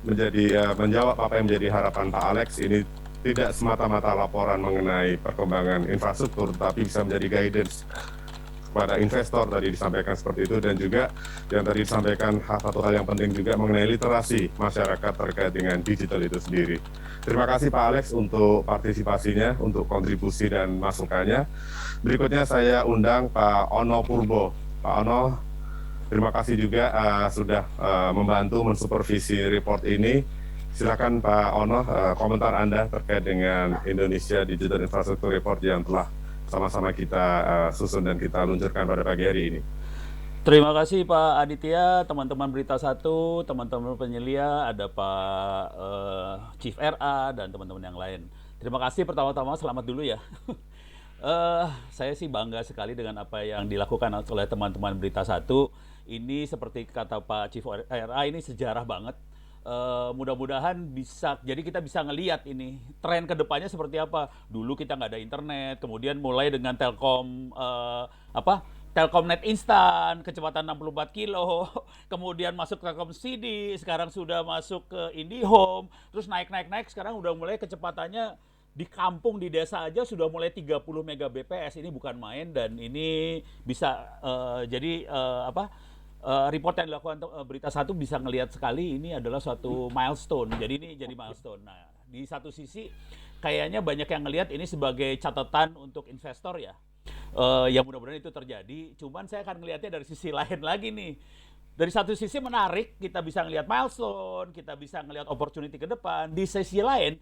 menjadi menjawab apa yang menjadi harapan Pak Alex. Ini tidak semata-mata laporan mengenai perkembangan infrastruktur, tapi bisa menjadi guidance kepada investor, tadi disampaikan seperti itu. Dan juga yang tadi disampaikan satu hal yang penting juga mengenai literasi masyarakat terkait dengan digital itu sendiri. Terima kasih Pak Alex untuk partisipasinya, untuk kontribusi dan masukannya. Berikutnya saya undang Pak Ono Purbo. Pak Ono, terima kasih juga sudah membantu mensupervisi report ini. Silakan Pak Ono, komentar Anda terkait dengan Indonesia Digital Infrastructure Report yang telah sama-sama kita susun dan kita luncurkan pada pagi hari ini. Terima kasih Pak Aditya, teman-teman Berita Satu, teman-teman penyelia, ada Pak Chief RA dan teman-teman yang lain. Terima kasih, pertama-tama selamat dulu ya. Saya sih bangga sekali dengan apa yang dilakukan oleh teman-teman Berita Satu. Ini seperti kata Pak Chief RA, ini sejarah banget. Mudah-mudahan bisa, jadi kita bisa ngelihat ini tren kedepannya seperti apa. Dulu kita nggak ada internet, kemudian mulai dengan Telkomnet instan, kecepatan 64 kilo, kemudian masuk Telkom CD, sekarang sudah masuk ke IndiHome, terus naik, sekarang udah mulai kecepatannya di kampung, di desa aja sudah mulai 30 Mbps, ini bukan main, dan ini bisa report yang dilakukan Berita Satu bisa ngelihat sekali ini adalah suatu milestone. Jadi ini jadi milestone. Nah, di satu sisi kayaknya banyak yang ngelihat ini sebagai catatan untuk investor ya. Ya mudah-mudahan itu terjadi. Cuman saya akan ngelihatnya dari sisi lain lagi nih. Dari satu sisi menarik, kita bisa ngelihat milestone, kita bisa ngelihat opportunity ke depan. Di sisi lain,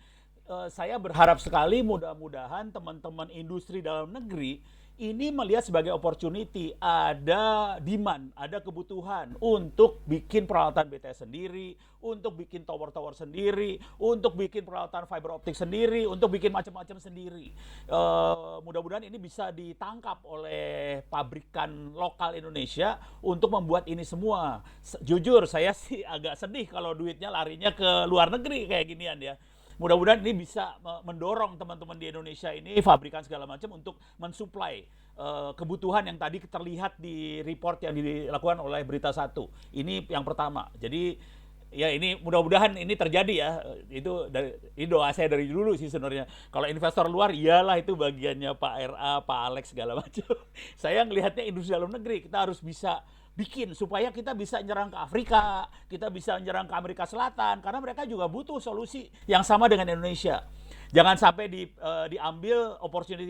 saya berharap sekali mudah-mudahan teman-teman industri dalam negeri ini melihat sebagai opportunity, ada demand, ada kebutuhan untuk bikin peralatan BTS sendiri, untuk bikin tower-tower sendiri, untuk bikin peralatan fiber optik sendiri, untuk bikin macam-macam sendiri. Mudah-mudahan ini bisa ditangkap oleh pabrikan lokal Indonesia untuk membuat ini semua. Jujur saya sih agak sedih kalau duitnya larinya ke luar negeri kayak ginian ya. Mudah-mudahan ini bisa mendorong teman-teman di Indonesia ini, pabrikan segala macam untuk mensuplai kebutuhan yang tadi terlihat di report yang dilakukan oleh Berita Satu. Ini yang pertama. Jadi ya ini mudah-mudahan ini terjadi ya. Ini doa saya dari dulu sih sebenarnya. Kalau investor luar iyalah itu bagiannya Pak RA, Pak Alex segala macam. Saya ngelihatnya industri dalam negeri kita harus bisa bikin supaya kita bisa nyerang ke Afrika, kita bisa nyerang ke Amerika Selatan, karena mereka juga butuh solusi yang sama dengan Indonesia. Jangan sampai diambil opportunity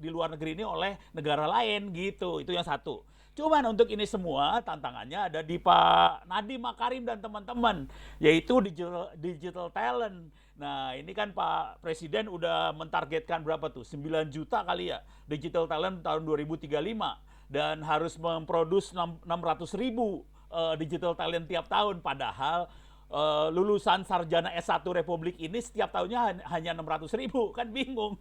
di luar negeri ini oleh negara lain gitu. Itu yang satu. Cuman untuk ini semua tantangannya ada di Pak Nadiem Makarim dan teman-teman, yaitu digital talent. Nah ini kan Pak Presiden udah mentargetkan berapa tuh? 9 juta kali ya digital talent tahun 2035. Dan harus memproduksi 600.000 digital talent tiap tahun. Padahal lulusan sarjana S1 Republik ini setiap tahunnya hanya 600.000, kan bingung.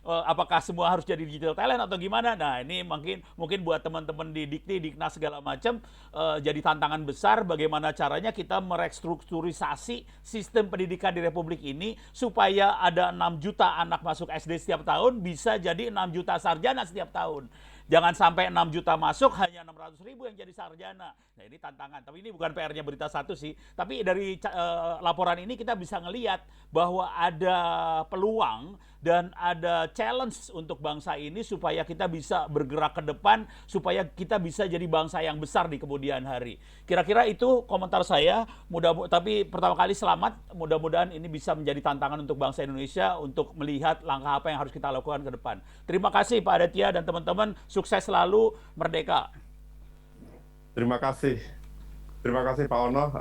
Apakah semua harus jadi digital talent atau gimana? Nah ini mungkin buat teman-teman di Dikti, Diknas segala macam jadi tantangan besar bagaimana caranya kita merestrukturisasi sistem pendidikan di Republik ini supaya ada 6 juta anak masuk SD setiap tahun bisa jadi 6 juta sarjana setiap tahun. Jangan sampai 6 juta masuk, hanya 600.000 yang jadi sarjana. Nah ini tantangan, tapi ini bukan PR-nya Berita Satu sih. Tapi dari laporan ini kita bisa ngelihat bahwa ada peluang dan ada challenge untuk bangsa ini supaya kita bisa bergerak ke depan, supaya kita bisa jadi bangsa yang besar di kemudian hari. Kira-kira itu komentar saya. Tapi pertama kali selamat, mudah-mudahan ini bisa menjadi tantangan untuk bangsa Indonesia untuk melihat langkah apa yang harus kita lakukan ke depan. Terima kasih Pak Aditya dan teman-teman, sukses selalu, merdeka. Terima kasih. Terima kasih Pak Ono.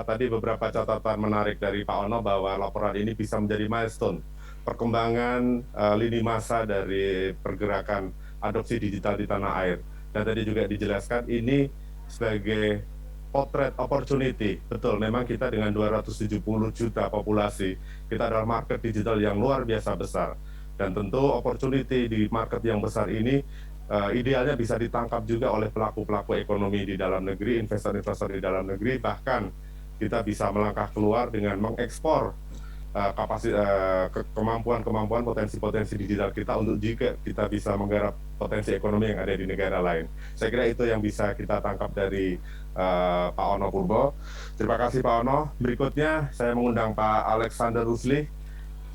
Tadi beberapa catatan menarik dari Pak Ono bahwa laporan ini bisa menjadi milestone perkembangan lini masa dari pergerakan adopsi digital di tanah air. Dan tadi juga dijelaskan ini sebagai potret opportunity. Betul, memang kita dengan 270 juta populasi, kita adalah market digital yang luar biasa besar. Dan tentu opportunity di market yang besar ini idealnya bisa ditangkap juga oleh pelaku-pelaku ekonomi di dalam negeri, investor-investor di dalam negeri, bahkan kita bisa melangkah keluar dengan mengekspor kemampuan-kemampuan potensi-potensi digital kita untuk juga kita bisa menggarap potensi ekonomi yang ada di negara lain. Saya kira itu yang bisa kita tangkap dari Pak Ono Purbo. Terima kasih Pak Ono. Berikutnya saya mengundang Pak Alexander Rusli.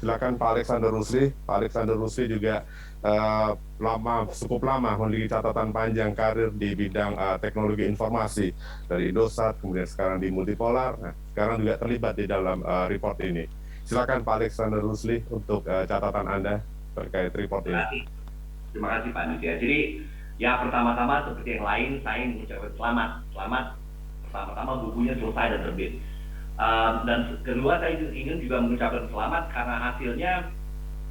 Silakan Pak Alexander Rusli. Pak Alexander Rusli juga cukup lama memiliki catatan panjang karir di bidang teknologi informasi dari Indosat, kemudian sekarang di Multipolar. Nah, sekarang juga terlibat di dalam report ini. Silakan Pak Alexander Rusli untuk catatan Anda terkait report ini. Terima kasih Pak Nusya. Jadi ya pertama-tama seperti yang lain saya ingin mengucapkan selamat. Pertama-tama bukunya selesai dan terbit. Dan kedua saya ingin juga mengucapkan selamat karena hasilnya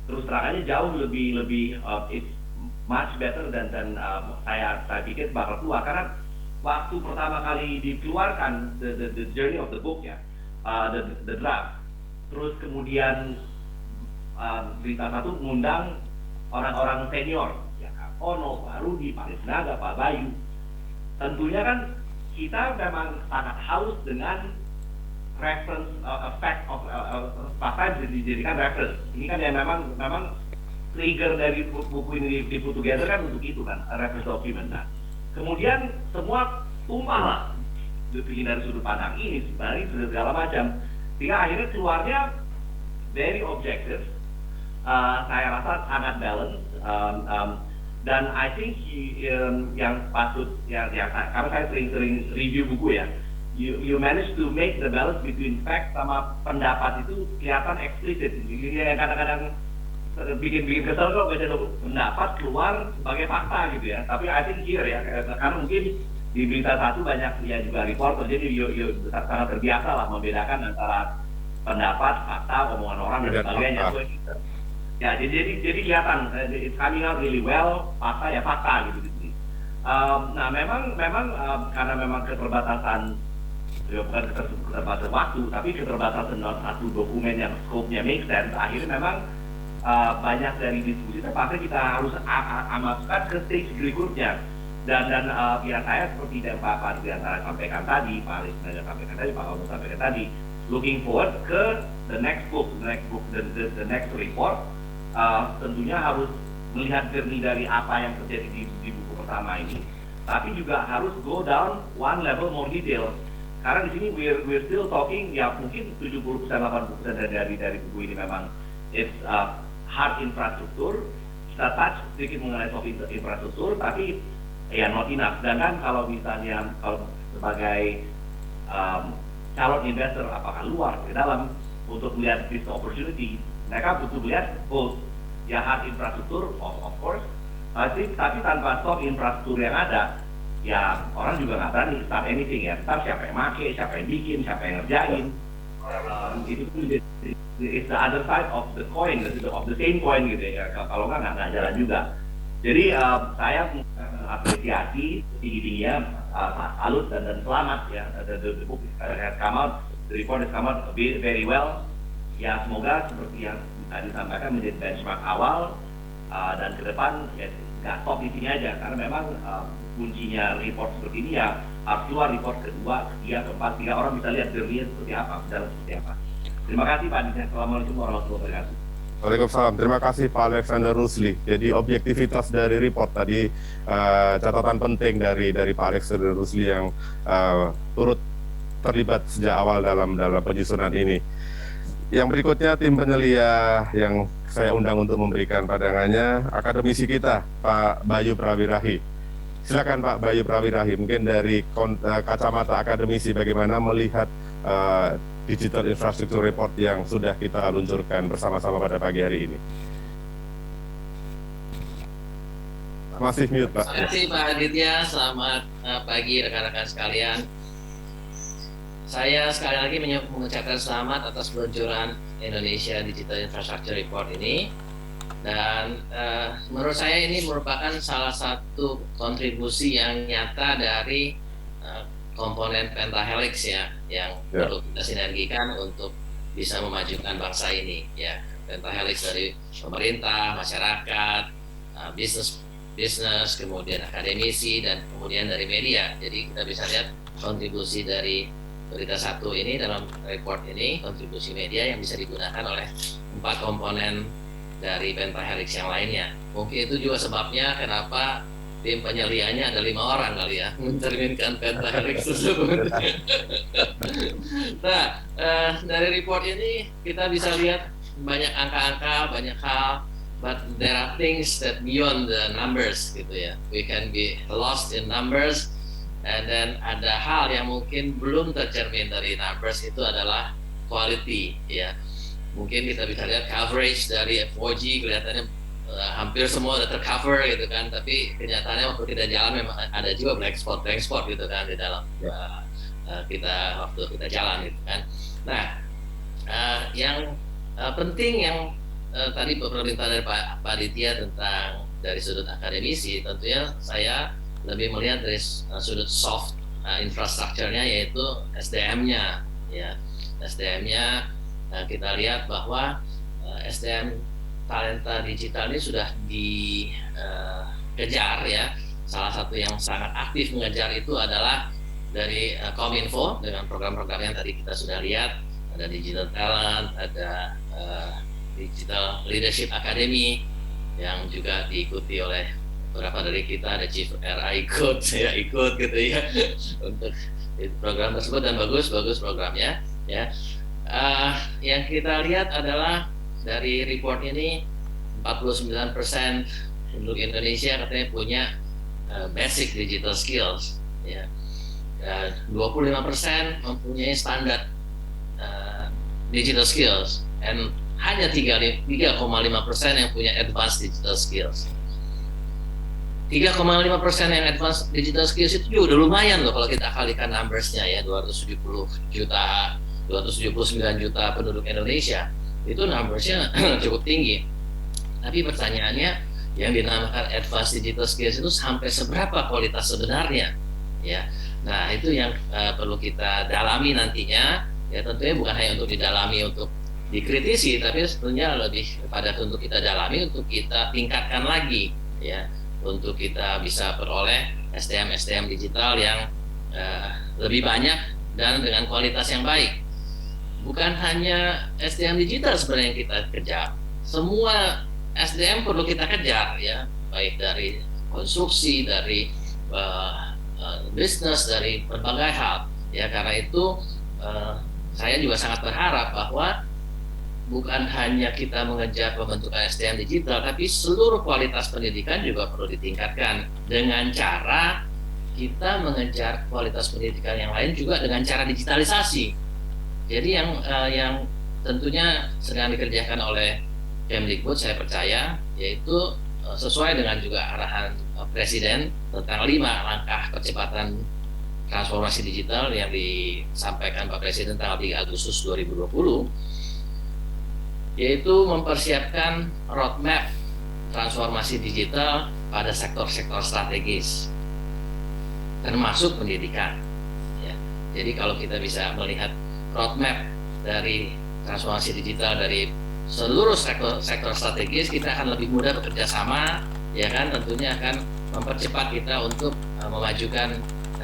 terus terangannya jauh lebih it's much better dan saya pikir bakal keluar karena waktu pertama kali dikeluarkan the journey of the book ya, the draft, terus kemudian Berita Satu mengundang orang-orang senior ya Kak Ono, Pak Rudi, Pak Lisnaga, Pak Bayu. Tentunya kan kita memang sangat haus dengan reference fact of fakta dijadikan reference. Ini kan yang memang trigger dari buku ini di put together kan untuk itu kan reference document. Nah, kemudian semua tumpah lah dari sudut pandang ini sebenarnya segala macam. Sehingga akhirnya keluarnya very objective. Saya rasa sangat balance dan I think yang patut karena saya sering review buku ya. You manage to make the balance between fact sama pendapat itu kelihatan eksplisit. Yang kadang-kadang bikin kesel kok baca pendapat keluar sebagai fakta gitu ya. Tapi I think here ya, karena mungkin di Berita Satu banyak ya juga reporter, jadi sangat terbiasa lah membedakan antara pendapat, fakta, omongan orang dan sebagainya. Ya, jadi kelihatan it's coming out really well, fakta ya fakta gitu. Nah, memang karena memang keterbatasan, ya bukan keterbatasan waktu, tapi keterbatasan satu dokumen yang scope-nya make sense, akhirnya memang banyak dari diskusi terpaksa kita harus amalkan ke stage berikutnya. Dan ya saya seperti yang Pak Diantara sampaikan tadi, Pak Alex sampaikan tadi, Pak Almus sampaikan tadi, looking forward ke the next book, the next report. Tentunya harus melihat jernih dari apa yang terjadi di buku pertama ini, tapi juga harus go down one level more detail. Karena di sini we're still talking, ya mungkin 70%-80% dari buku ini memang it's hard infrastruktur. Kita touch sedikit mengenai soft infrastruktur, tapi ya not enough. Dan kan kalau misalnya sebagai calon investor apakah luar ke dalam untuk melihat business opportunity, mereka butuh melihat both ya hard infrastruktur of course, tapi tanpa soft infrastruktur yang ada, ya orang juga nggak berani start anything ya. Ntar siapa yang make, siapa yang bikin, siapa yang ngerjain, itu it's the other side of the coin, of the same coin gitu ya. Kalau nggak jalan juga. Jadi saya apresiasi tinggi-tingginya, salut dan selamat ya. The book has come out, the report has come out very well. Ya semoga seperti yang tadi disampaikan menjadi benchmark awal, dan ke depan ya nggak stop di sini aja, karena memang kuncinya report seperti ini ya harus keluar report kedua, ketiga, keempat, sehingga orang bisa lihat jernih seperti apa, jalan seperti apa. Terima kasih Pak Dirjen. Assalamualaikum warahmatullahi wabarakatuh. Waalaikumsalam. Terima kasih Pak Alexander Rusli. Jadi objektivitas dari report tadi, catatan penting dari Pak Alexander Rusli yang turut terlibat sejak awal dalam penyusunan ini. Yang berikutnya tim penyelia yang saya undang untuk memberikan pandangannya, akademisi kita Pak Bayu Prawirahi. Silakan Pak Bayu Prawirahi, mungkin dari kacamata akademisi bagaimana melihat digital infrastructure report yang sudah kita luncurkan bersama-sama pada pagi hari ini. Masih mute Pak. Terima kasih Pak Aditya, selamat pagi rekan-rekan sekalian. Saya sekali lagi mengucapkan selamat atas peluncuran Indonesia Digital Infrastructure Report ini. Dan menurut saya ini merupakan salah satu kontribusi yang nyata dari komponen pentahelix ya, yang perlu kita sinergikan untuk bisa memajukan bangsa ini ya. Pentahelix dari pemerintah, masyarakat, bisnis, kemudian akademisi, dan kemudian dari media. Jadi kita bisa lihat kontribusi dari Berita Satu ini dalam report ini, kontribusi media yang bisa digunakan oleh 4 komponen dari pentahelix yang lainnya. Mungkin itu juga sebabnya kenapa tim penyelianya ada 5 orang kali ya, mencerminkan pentahelix tersebut. Nah, dari report ini kita bisa lihat banyak angka-angka, banyak hal, but there are things that beyond the numbers gitu ya. We can be lost in numbers. And then ada hal yang mungkin belum tercermin dari numbers, itu adalah quality ya. Mungkin kita bisa lihat coverage dari 4G kelihatannya hampir semua udah tercover gitu kan, tapi kenyataannya waktu kita jalan memang ada juga black spot gitu kan di dalam kita waktu kita jalan gitu kan. Nah, yang penting yang tadi permintaan dari Pak Aditya tentang dari sudut akademisi, tentunya saya lebih melihat dari sudut soft infrastrukturnya, yaitu SDM-nya ya. SDM-nya kita lihat bahwa SDM talenta digital ini sudah dikejar ya. Salah satu yang sangat aktif mengejar itu adalah dari Kominfo dengan program-program yang tadi kita sudah lihat, ada Digital Talent, ada Digital Leadership Academy yang juga diikuti oleh beberapa dari kita, ada Chief RA ikut, saya ikut gitu ya untuk program tersebut, dan bagus programnya ya. Yang kita lihat adalah dari report ini 49% penduduk Indonesia katanya punya basic digital skills ya. 25% mempunyai standar digital skills, dan hanya 3,5% yang punya advanced digital skills. 3,5% yang advanced digital skills itu juga udah lumayan loh kalau kita kalikan numbers-nya ya, 279 juta penduduk Indonesia, itu numbers-nya cukup tinggi. Tapi pertanyaannya yang dinamakan advanced digital skills itu sampai seberapa kualitas sebenarnya, ya. Nah, itu yang perlu kita dalami nantinya. Ya, tentunya bukan hanya untuk didalami untuk dikritisi, tapi sebetulnya lebih pada untuk kita dalami, untuk kita tingkatkan lagi, ya, untuk kita bisa peroleh SDM digital yang lebih banyak dan dengan kualitas yang baik. Bukan hanya SDM digital sebenarnya yang kita kejar, semua SDM perlu kita kejar, ya, baik dari konstruksi, dari bisnis, dari berbagai hal, ya. Karena itu saya juga sangat berharap bahwa bukan hanya kita mengejar pembentukan SDM digital, tapi seluruh kualitas pendidikan juga perlu ditingkatkan dengan cara kita mengejar kualitas pendidikan yang lain juga dengan cara digitalisasi. Jadi yang tentunya sedang dikerjakan oleh Kemdikbud, saya percaya, yaitu sesuai dengan juga arahan Presiden tentang 5 langkah percepatan transformasi digital yang disampaikan Pak Presiden tanggal 3 Agustus 2020, yaitu mempersiapkan roadmap transformasi digital pada sektor-sektor strategis, termasuk pendidikan. Ya. Jadi kalau kita bisa melihat roadmap dari transformasi digital dari seluruh sektor strategis, kita akan lebih mudah bekerja sama, ya kan, tentunya akan mempercepat kita untuk memajukan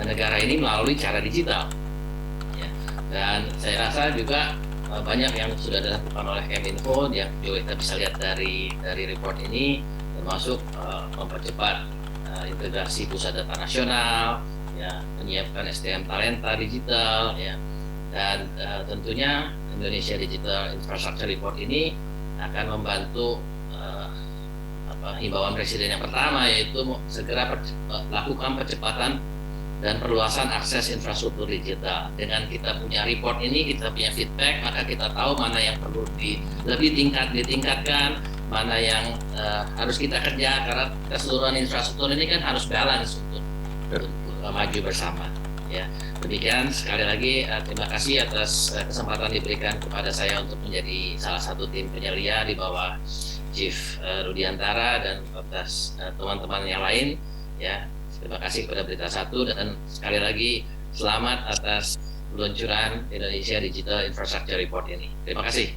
negara ini melalui cara digital. Ya. Dan saya rasa juga banyak yang sudah dilakukan oleh Keminfo yang juga kita bisa lihat dari report ini, termasuk mempercepat integrasi pusat data nasional, ya, menyiapkan SDM talenta digital, ya. Dan tentunya Indonesia Digital Infrastructure Report ini akan membantu himbauan Presiden yang pertama, yaitu segera lakukan percepatan dan perluasan akses infrastruktur digital. Dengan kita punya report ini, kita punya feedback, maka kita tahu mana yang perlu ditingkatkan, mana yang harus kita kerja, karena keseluruhan infrastruktur ini kan harus balance untuk maju bersama. Ya, demikian sekali lagi terima kasih atas kesempatan diberikan kepada saya untuk menjadi salah satu tim penyelia di bawah Chief Rudiantara dan atas teman-teman yang lain, ya. Terima kasih kepada Berita Satu dan sekali lagi selamat atas peluncuran Indonesia Digital Infrastructure Report ini. Terima kasih.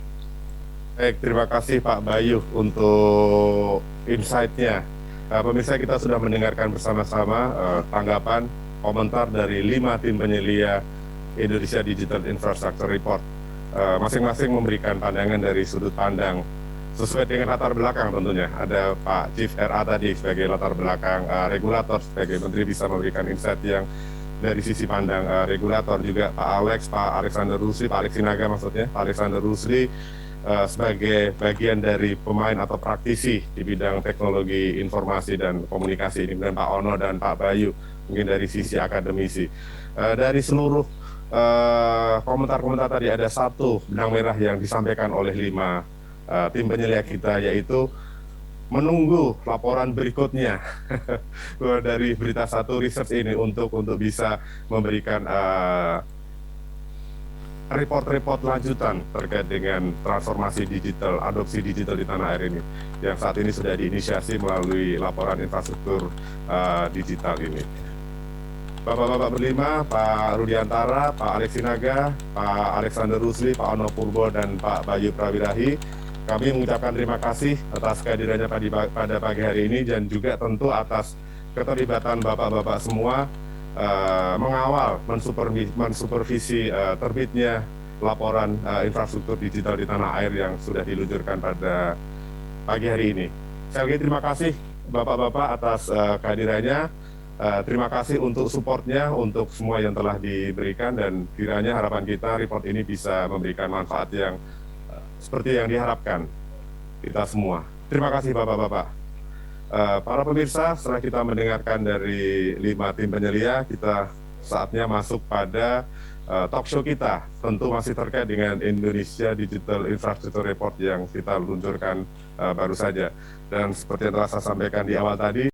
Baik, terima kasih Pak Bayu untuk insight-nya. Pemirsa, kita sudah mendengarkan bersama-sama tanggapan, komentar dari 5 tim penyelia Indonesia Digital Infrastructure Report. Masing-masing memberikan pandangan dari sudut pandang sesuai dengan latar belakang tentunya. Ada Pak Chief RA tadi sebagai latar belakang regulator, sebagai menteri bisa memberikan insight yang dari sisi pandang regulator, juga Pak Alex, Pak Alexander Rusli, Pak Alex Sinaga maksudnya, Pak Alexander Rusli sebagai bagian dari pemain atau praktisi di bidang teknologi informasi dan komunikasi ini, dan Pak Ono dan Pak Bayu mungkin dari sisi akademisi. Dari seluruh komentar-komentar tadi ada satu benang merah yang disampaikan oleh 5 tim penyelia kita, yaitu menunggu laporan berikutnya dari Berita Satu Research ini untuk bisa memberikan report-report lanjutan terkait dengan transformasi digital, adopsi digital di tanah air ini, yang saat ini sudah diinisiasi melalui laporan infrastruktur digital ini. Bapak-bapak berlima, Pak Rudiantara, Pak Alex Sinaga, Pak Alexander Rusli, Pak Ono Purbo, dan Pak Bayu Prawirahi, kami mengucapkan terima kasih atas kehadirannya pada pagi hari ini, dan juga tentu atas keterlibatan bapak-bapak semua mengawal, mensupervisi terbitnya laporan infrastruktur digital di tanah air yang sudah diluncurkan pada pagi hari ini. Sekali lagi terima kasih bapak-bapak atas kehadirannya. Terima kasih untuk supportnya, untuk semua yang telah diberikan, dan kiranya harapan kita report ini bisa memberikan manfaat yang seperti yang diharapkan kita semua. Terima kasih bapak-bapak. Para pemirsa, setelah kita mendengarkan dari 5 tim penyelia, kita saatnya masuk pada talk show kita. Tentu masih terkait dengan Indonesia Digital Infrastructure Report yang kita luncurkan baru saja. Dan seperti yang telah saya sampaikan di awal tadi,